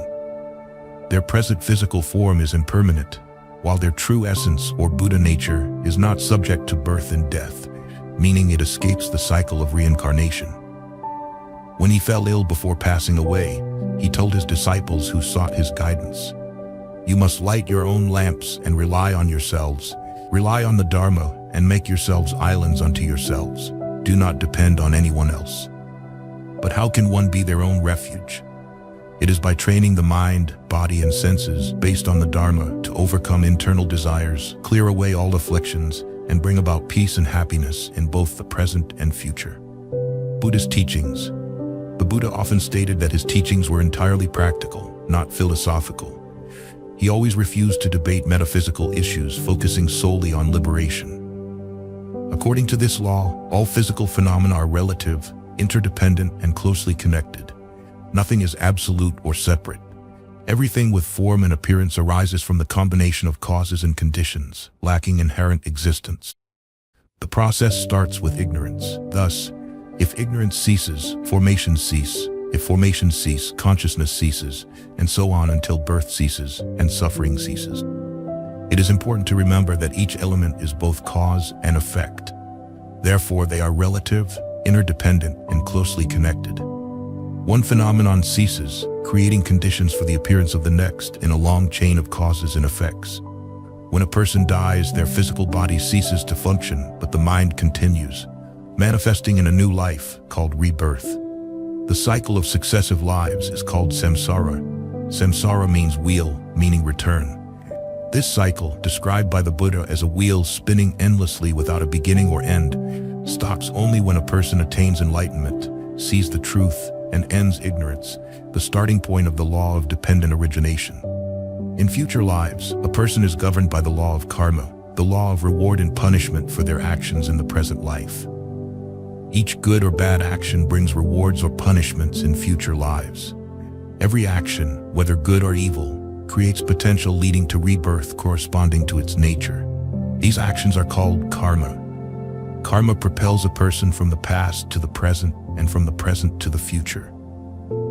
Their present physical form is impermanent, while their true essence or Buddha nature is not subject to birth and death, meaning it escapes the cycle of reincarnation. When he fell ill before passing away, he told his disciples who sought his guidance, "You must light your own lamps and rely on yourselves. Rely on the Dharma and make yourselves islands unto yourselves. Do not depend on anyone else." But how can one be their own refuge? It is by training the mind, body, and senses based on the Dharma to overcome internal desires, clear away all afflictions, and bring about peace and happiness in both the present and future. Buddhist teachings. The Buddha often stated that his teachings were entirely practical, not philosophical. He always refused to debate metaphysical issues, focusing solely on liberation. According to this law, all physical phenomena are relative, interdependent, and closely connected. Nothing is absolute or separate. Everything with form and appearance arises from the combination of causes and conditions, lacking inherent existence. The process starts with ignorance. Thus, if ignorance ceases, formations cease. If formations cease, consciousness ceases, and so on until birth ceases and suffering ceases. It is important to remember that each element is both cause and effect. Therefore, they are relative, interdependent, and closely connected. One phenomenon ceases, creating conditions for the appearance of the next in a long chain of causes and effects. When a person dies, their physical body ceases to function, but the mind continues. manifesting in a new life called rebirth. The cycle of successive lives is called samsara. Samsara means wheel, meaning return. This cycle, described by the Buddha as a wheel spinning endlessly without a beginning or end, stops only when a person attains enlightenment, sees the truth, and ends ignorance, the starting point of the law of dependent origination. In future lives, a person is governed by the law of karma, the law of reward and punishment for their actions in the present life. Each good or bad action brings rewards or punishments in future lives. Every action, whether good or evil, creates potential leading to rebirth corresponding to its nature. These actions are called karma. Karma propels a person from the past to the present and from the present to the future.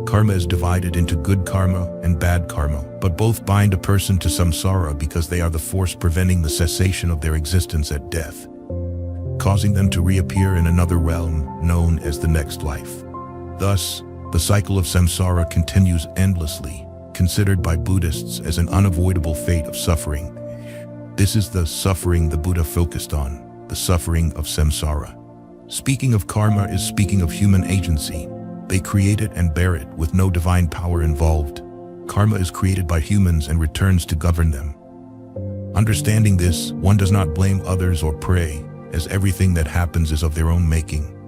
Karma is divided into good karma and bad karma, but both bind a person to samsara because they are the force preventing the cessation of their existence at death, causing them to reappear in another realm known as the next life. Thus, the cycle of samsara continues endlessly, considered by Buddhists as an unavoidable fate of suffering. This is the suffering the Buddha focused on, the suffering of samsara. Speaking of karma is speaking of human agency. They create it and bear it with no divine power involved. Karma is created by humans and returns to govern them. Understanding this, one does not blame others or pray, as everything that happens is of their own making.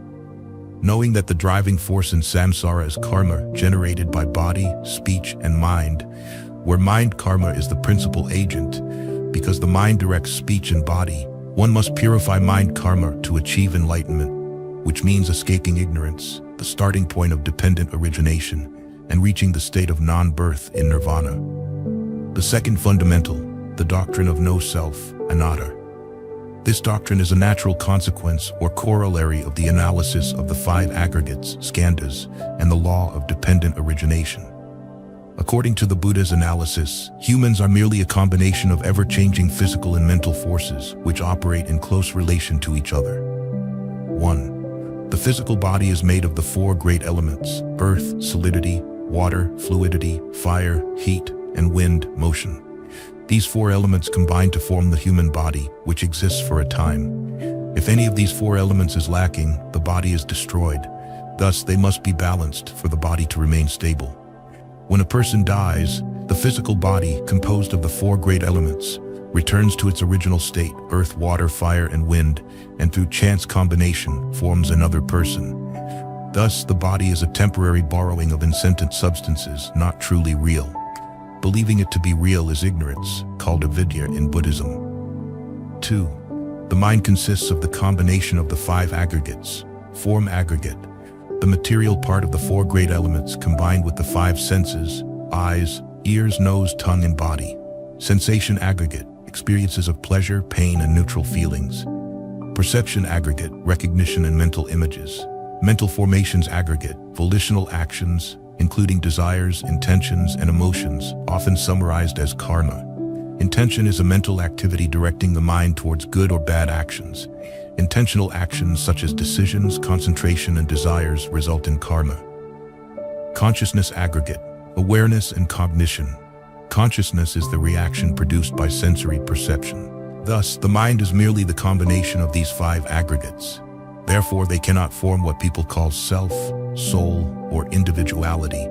Knowing that the driving force in samsara is karma generated by body, speech, and mind, where mind karma is the principal agent, because the mind directs speech and body, one must purify mind karma to achieve enlightenment, which means escaping ignorance, the starting point of dependent origination, and reaching the state of non-birth in nirvana. The second fundamental, the doctrine of no self, anatta. This doctrine is a natural consequence or corollary of the analysis of the five aggregates, skandhas, and the law of dependent origination. According to the Buddha's analysis, humans are merely a combination of ever-changing physical and mental forces which operate in close relation to each other. 1. The physical body is made of the four great elements: earth, solidity; water, fluidity; fire, heat; and wind, motion. These four elements combine to form the human body, which exists for a time. If any of these four elements is lacking, the body is destroyed. Thus, they must be balanced for the body to remain stable. When a person dies, the physical body, composed of the four great elements, returns to its original state, earth, water, fire, and wind, and through chance combination, forms another person. Thus, the body is a temporary borrowing of insentient substances, not truly real. Believing it to be real is ignorance, called avidya in Buddhism. 2. The mind consists of the combination of the five aggregates: form aggregate, the material part of the four great elements combined with the five senses: eyes, ears, nose, tongue, and body; sensation aggregate, experiences of pleasure, pain, and neutral feelings; perception aggregate, recognition and mental images; mental formations aggregate, volitional actions, including desires, intentions, and emotions, often summarized as karma. Intention is a mental activity directing the mind towards good or bad actions. Intentional actions such as decisions, concentration, and desires result in karma. Consciousness aggregate, awareness and cognition. Consciousness is the reaction produced by sensory perception. Thus, the mind is merely the combination of these five aggregates. Therefore, they cannot form what people call self, soul, or individuality,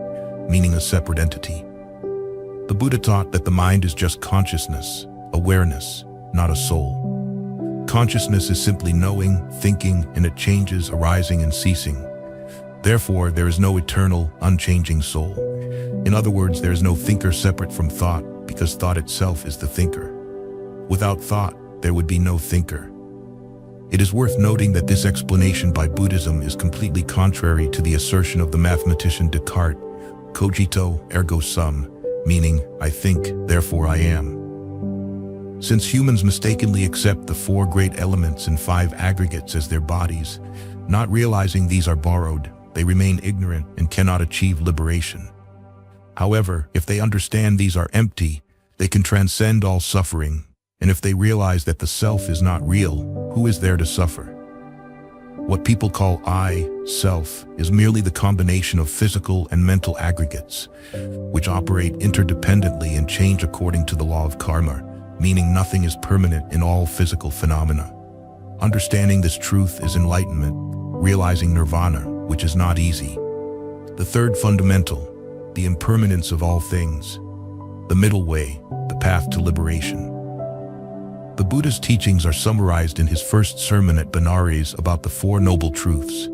meaning a separate entity. The Buddha taught that the mind is just consciousness, awareness, not a soul. Consciousness is simply knowing, thinking, and it changes, arising and ceasing. Therefore, there is no eternal, unchanging soul. In other words, there is no thinker separate from thought, because thought itself is the thinker. Without thought, there would be no thinker. It is worth noting that this explanation by Buddhism is completely contrary to the assertion of the mathematician Descartes, cogito ergo sum, meaning, I think, therefore I am. Since humans mistakenly accept the four great elements and five aggregates as their bodies, not realizing these are borrowed, they remain ignorant and cannot achieve liberation. However, if they understand these are empty, they can transcend all suffering. And if they realize that the self is not real, who is there to suffer? What people call I, self, is merely the combination of physical and mental aggregates, which operate interdependently and change according to the law of karma, meaning nothing is permanent in all physical phenomena. Understanding this truth is enlightenment, realizing nirvana, which is not easy. The third fundamental, the impermanence of all things. The middle way, the path to liberation. The Buddha's teachings are summarized in his first sermon at Benares about the Four Noble Truths: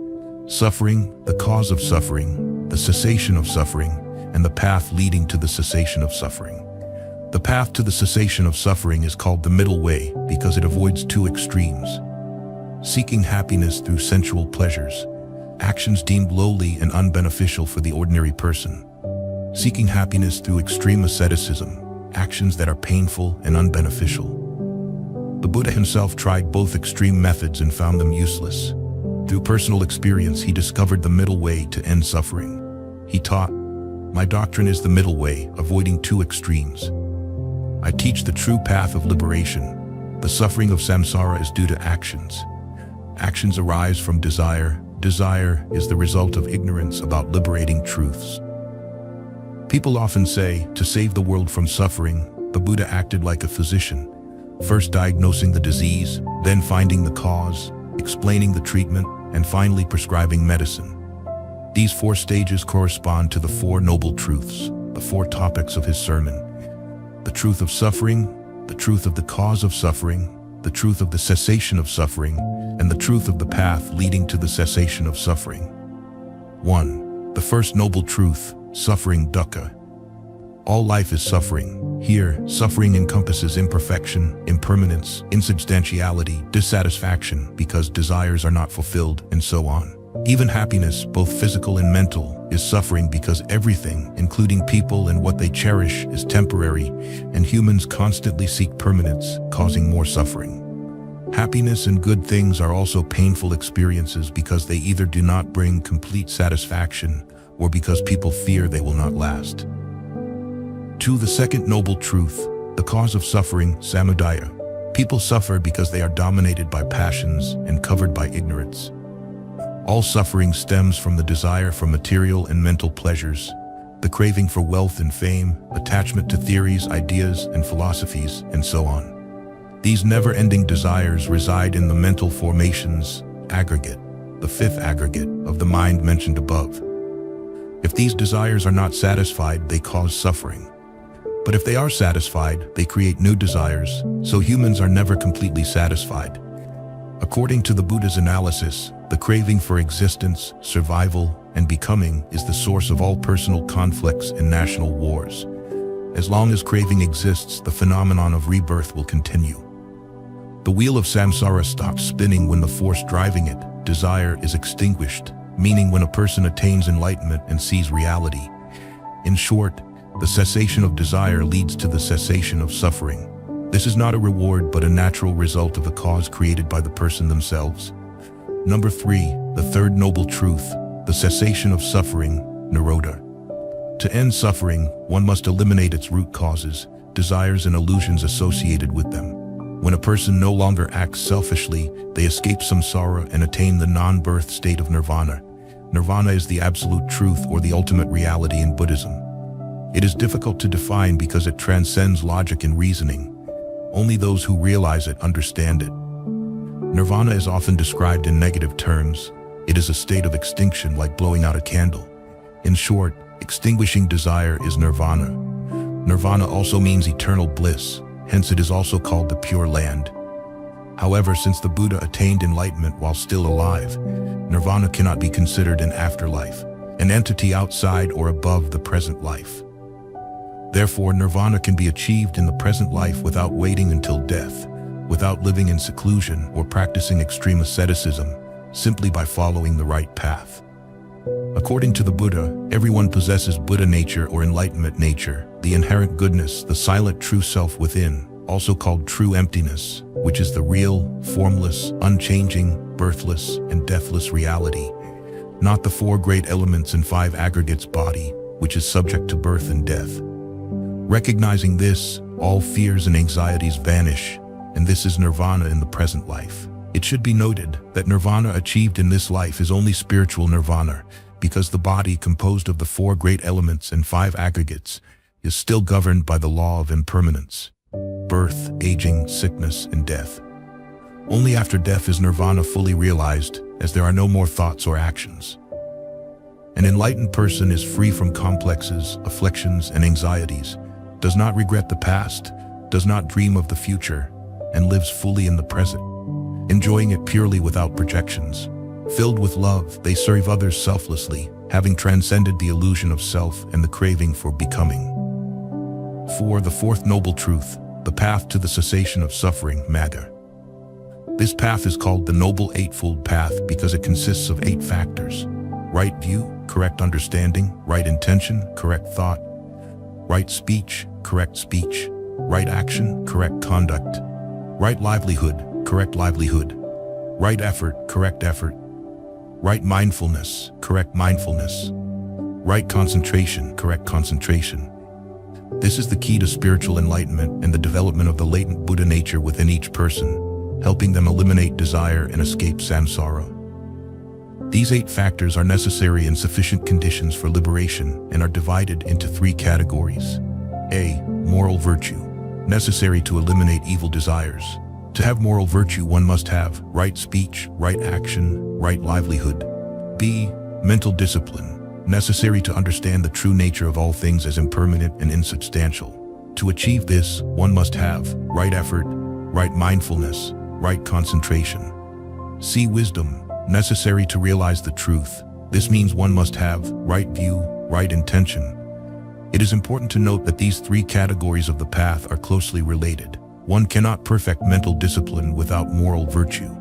suffering, the cause of suffering, the cessation of suffering, and the path leading to the cessation of suffering. The path to the cessation of suffering is called the middle way because it avoids two extremes: seeking happiness through sensual pleasures, actions deemed lowly and unbeneficial for the ordinary person; seeking happiness through extreme asceticism, actions that are painful and unbeneficial. The Buddha himself tried both extreme methods and found them useless. Through personal experience, he discovered the middle way to end suffering. He taught, "My doctrine is the middle way, avoiding two extremes. I teach the true path of liberation. The suffering of samsara is due to actions. Actions arise from desire. Desire is the result of ignorance about liberating truths." People often say, to save the world from suffering, the Buddha acted like a physician, first diagnosing the disease, then finding the cause, explaining the treatment, and finally prescribing medicine. These four stages correspond to the Four Noble Truths, the four topics of his sermon: the truth of suffering, the truth of the cause of suffering, the truth of the cessation of suffering, and the truth of the path leading to the cessation of suffering. 1. The first noble truth, suffering dukkha. All life is suffering. Here, suffering encompasses imperfection, impermanence, insubstantiality, dissatisfaction because desires are not fulfilled, and so on. Even happiness, both physical and mental, is suffering because everything, including people and what they cherish, is temporary, and humans constantly seek permanence, causing more suffering. Happiness and good things are also painful experiences because they either do not bring complete satisfaction or because people fear they will not last. 2. The second noble truth, the cause of suffering, samudaya. People suffer because they are dominated by passions and covered by ignorance. All suffering stems from the desire for material and mental pleasures, the craving for wealth and fame, attachment to theories, ideas, and philosophies, and so on. These never-ending desires reside in the mental formations, aggregate, the fifth aggregate of the mind mentioned above. If these desires are not satisfied, they cause suffering. But if they are satisfied, they create new desires, so humans are never completely satisfied. According to the Buddha's analysis, the craving for existence, survival, and becoming is the source of all personal conflicts and national wars. As long as craving exists, the phenomenon of rebirth will continue. The wheel of samsara stops spinning when the force driving it, desire, is extinguished, meaning when a person attains enlightenment and sees reality. In short, the cessation of desire leads to the cessation of suffering. This is not a reward but a natural result of a cause created by the person themselves. Number 3, the third noble truth, the cessation of suffering, nirodha. To end suffering, one must eliminate its root causes, desires and illusions associated with them. When a person no longer acts selfishly, they escape samsara and attain the non-birth state of nirvana. Nirvana is the absolute truth or the ultimate reality in Buddhism. It is difficult to define because it transcends logic and reasoning. Only those who realize it understand it. Nirvana is often described in negative terms. It is a state of extinction like blowing out a candle. In short, extinguishing desire is nirvana. Nirvana also means eternal bliss, hence it is also called the Pure Land. However, since the Buddha attained enlightenment while still alive, nirvana cannot be considered an afterlife, an entity outside or above the present life. Therefore, nirvana can be achieved in the present life without waiting until death, without living in seclusion or practicing extreme asceticism, simply by following the right path. According to the Buddha, everyone possesses Buddha nature or enlightenment nature, the inherent goodness, the silent true self within, also called true emptiness, which is the real, formless, unchanging, birthless, and deathless reality, not the 4 great elements and 5 aggregates body, which is subject to birth and death. Recognizing this, all fears and anxieties vanish, and this is nirvana in the present life. It should be noted that nirvana achieved in this life is only spiritual nirvana, because the body composed of the 4 great elements and 5 aggregates is still governed by the law of impermanence, birth, aging, sickness, and death. Only after death is nirvana fully realized, as there are no more thoughts or actions. An enlightened person is free from complexes, afflictions, and anxieties, does not regret the past, does not dream of the future, and lives fully in the present, enjoying it purely without projections. Filled with love, they serve others selflessly, having transcended the illusion of self and the craving for becoming. 4. The fourth noble truth, the path to the cessation of suffering, Magga. This path is called the Noble Eightfold Path because it consists of 8 factors: right view, correct understanding; right intention, correct thought; right speech, correct speech; right action, correct conduct; right livelihood, correct livelihood; right effort, correct effort; right mindfulness, correct mindfulness; right concentration, correct concentration. This is the key to spiritual enlightenment and the development of the latent Buddha nature within each person, helping them eliminate desire and escape samsara. These 8 factors are necessary and sufficient conditions for liberation and are divided into 3 categories. A. Moral virtue, necessary to eliminate evil desires. To have moral virtue, one must have right speech, right action, right livelihood. B. Mental discipline, necessary to understand the true nature of all things as impermanent and insubstantial. To achieve this, one must have right effort, right mindfulness, right concentration. C. Wisdom, necessary to realize the truth. This means one must have right view, right intention. It is important to note that these 3 categories of the path are closely related. One cannot perfect mental discipline without moral virtue.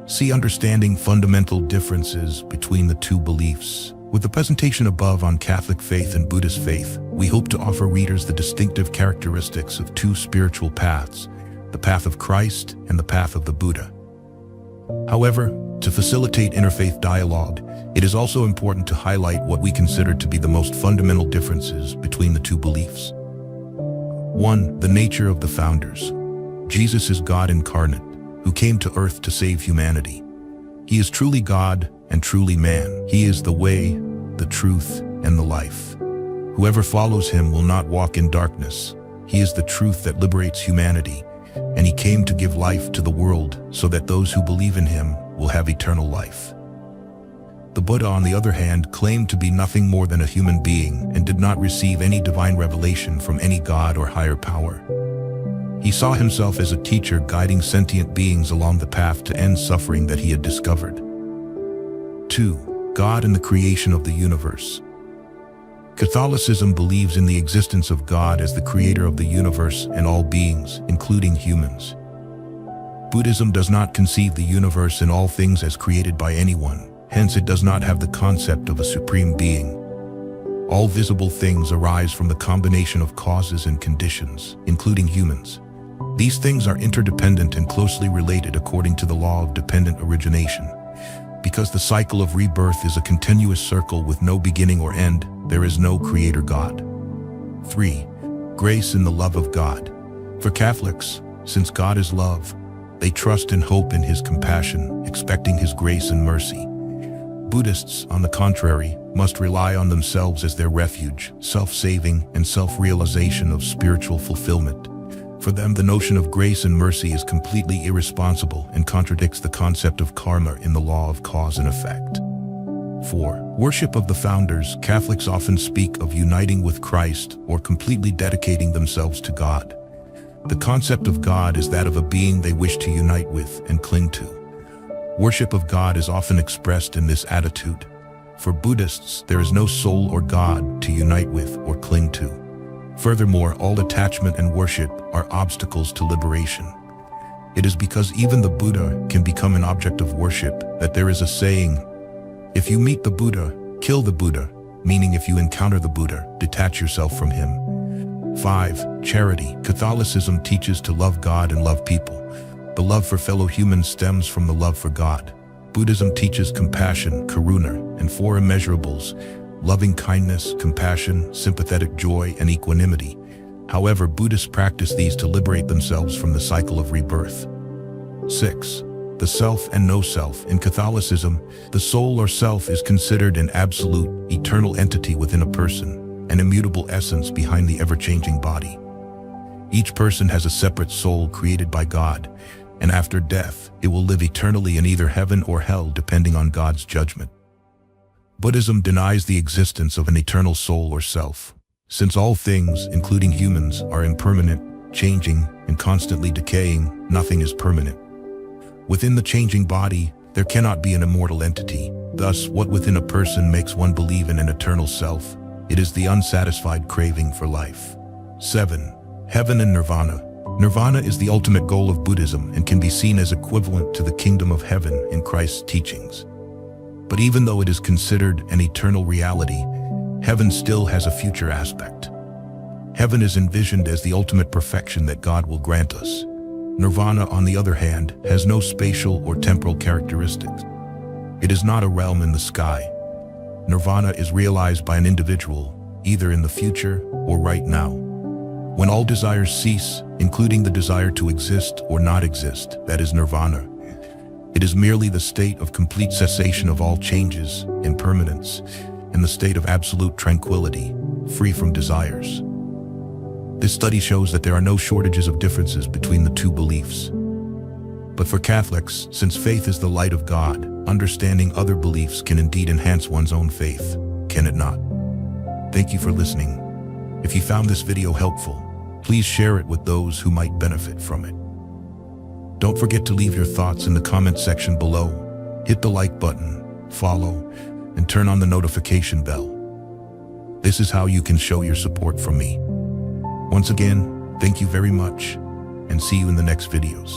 See understanding fundamental differences between the 2 beliefs. With the presentation above on Catholic faith and Buddhist faith, we hope to offer readers the distinctive characteristics of 2 spiritual paths, the path of Christ and the path of the Buddha. However, to facilitate interfaith dialogue, it is also important to highlight what we consider to be the most fundamental differences between the 2 beliefs. 1. The nature of the founders. Jesus is God incarnate, who came to earth to save humanity. He is truly God and truly man. He is the way, the truth, and the life. Whoever follows him will not walk in darkness. He is the truth that liberates humanity, and he came to give life to the world so that those who believe in him will have eternal life. The Buddha, on the other hand, claimed to be nothing more than a human being and did not receive any divine revelation from any god or higher power. He saw himself as a teacher guiding sentient beings along the path to end suffering that he had discovered. 2. God and the creation of the universe. Catholicism believes in the existence of God as the creator of the universe and all beings, including humans. Buddhism does not conceive the universe and all things as created by anyone, hence it does not have the concept of a supreme being. All visible things arise from the combination of causes and conditions, including humans. These things are interdependent and closely related according to the law of dependent origination. Because the cycle of rebirth is a continuous circle with no beginning or end, there is no creator God. 3. Grace in the love of God. For Catholics, since God is love, they trust and hope in his compassion, expecting his grace and mercy. Buddhists, on the contrary, must rely on themselves as their refuge, self-saving, and self-realization of spiritual fulfillment. For them, the notion of grace and mercy is completely irresponsible and contradicts the concept of karma in the law of cause and effect. 4. Worship of the founders. Catholics often speak of uniting with Christ or completely dedicating themselves to God. The concept of God is that of a being they wish to unite with and cling to. Worship of God is often expressed in this attitude. For Buddhists, there is no soul or God to unite with or cling to. Furthermore, all attachment and worship are obstacles to liberation. It is because even the Buddha can become an object of worship that there is a saying, "If you meet the Buddha, kill the Buddha," meaning if you encounter the Buddha, detach yourself from him. 5. Charity. Catholicism teaches to love God and love people. The love for fellow humans stems from the love for God. Buddhism teaches compassion, karuna, and 4 immeasurables: loving kindness, compassion, sympathetic joy, and equanimity. However, Buddhists practice these to liberate themselves from the cycle of rebirth. 6. The self and no self. In Catholicism, the soul or self is considered an absolute, eternal entity within a person, an immutable essence behind the ever-changing body. Each person has a separate soul created by God, and after death, it will live eternally in either heaven or hell depending on God's judgment. Buddhism denies the existence of an eternal soul or self. Since all things, including humans, are impermanent, changing, and constantly decaying, nothing is permanent. Within the changing body, there cannot be an immortal entity. Thus, what within a person makes one believe in an eternal self? It is the unsatisfied craving for life. 7. Heaven and Nirvana. Nirvana is the ultimate goal of Buddhism and can be seen as equivalent to the kingdom of heaven in Christ's teachings. But even though it is considered an eternal reality, heaven still has a future aspect. Heaven is envisioned as the ultimate perfection that God will grant us. Nirvana, on the other hand, has no spatial or temporal characteristics. It is not a realm in the sky. Nirvana is realized by an individual, either in the future or right now. When all desires cease, including the desire to exist or not exist, that is nirvana. It is merely the state of complete cessation of all changes, impermanence, and the state of absolute tranquility, free from desires. This study shows that there are no shortages of differences between the two beliefs. But for Catholics, since faith is the light of God, understanding other beliefs can indeed enhance one's own faith, can it not? Thank you for listening. If you found this video helpful, please share it with those who might benefit from it. Don't forget to leave your thoughts in the comment section below. Hit the like button, follow, and turn on the notification bell. This is how you can show your support from me. Once again, thank you very much, and see you in the next videos.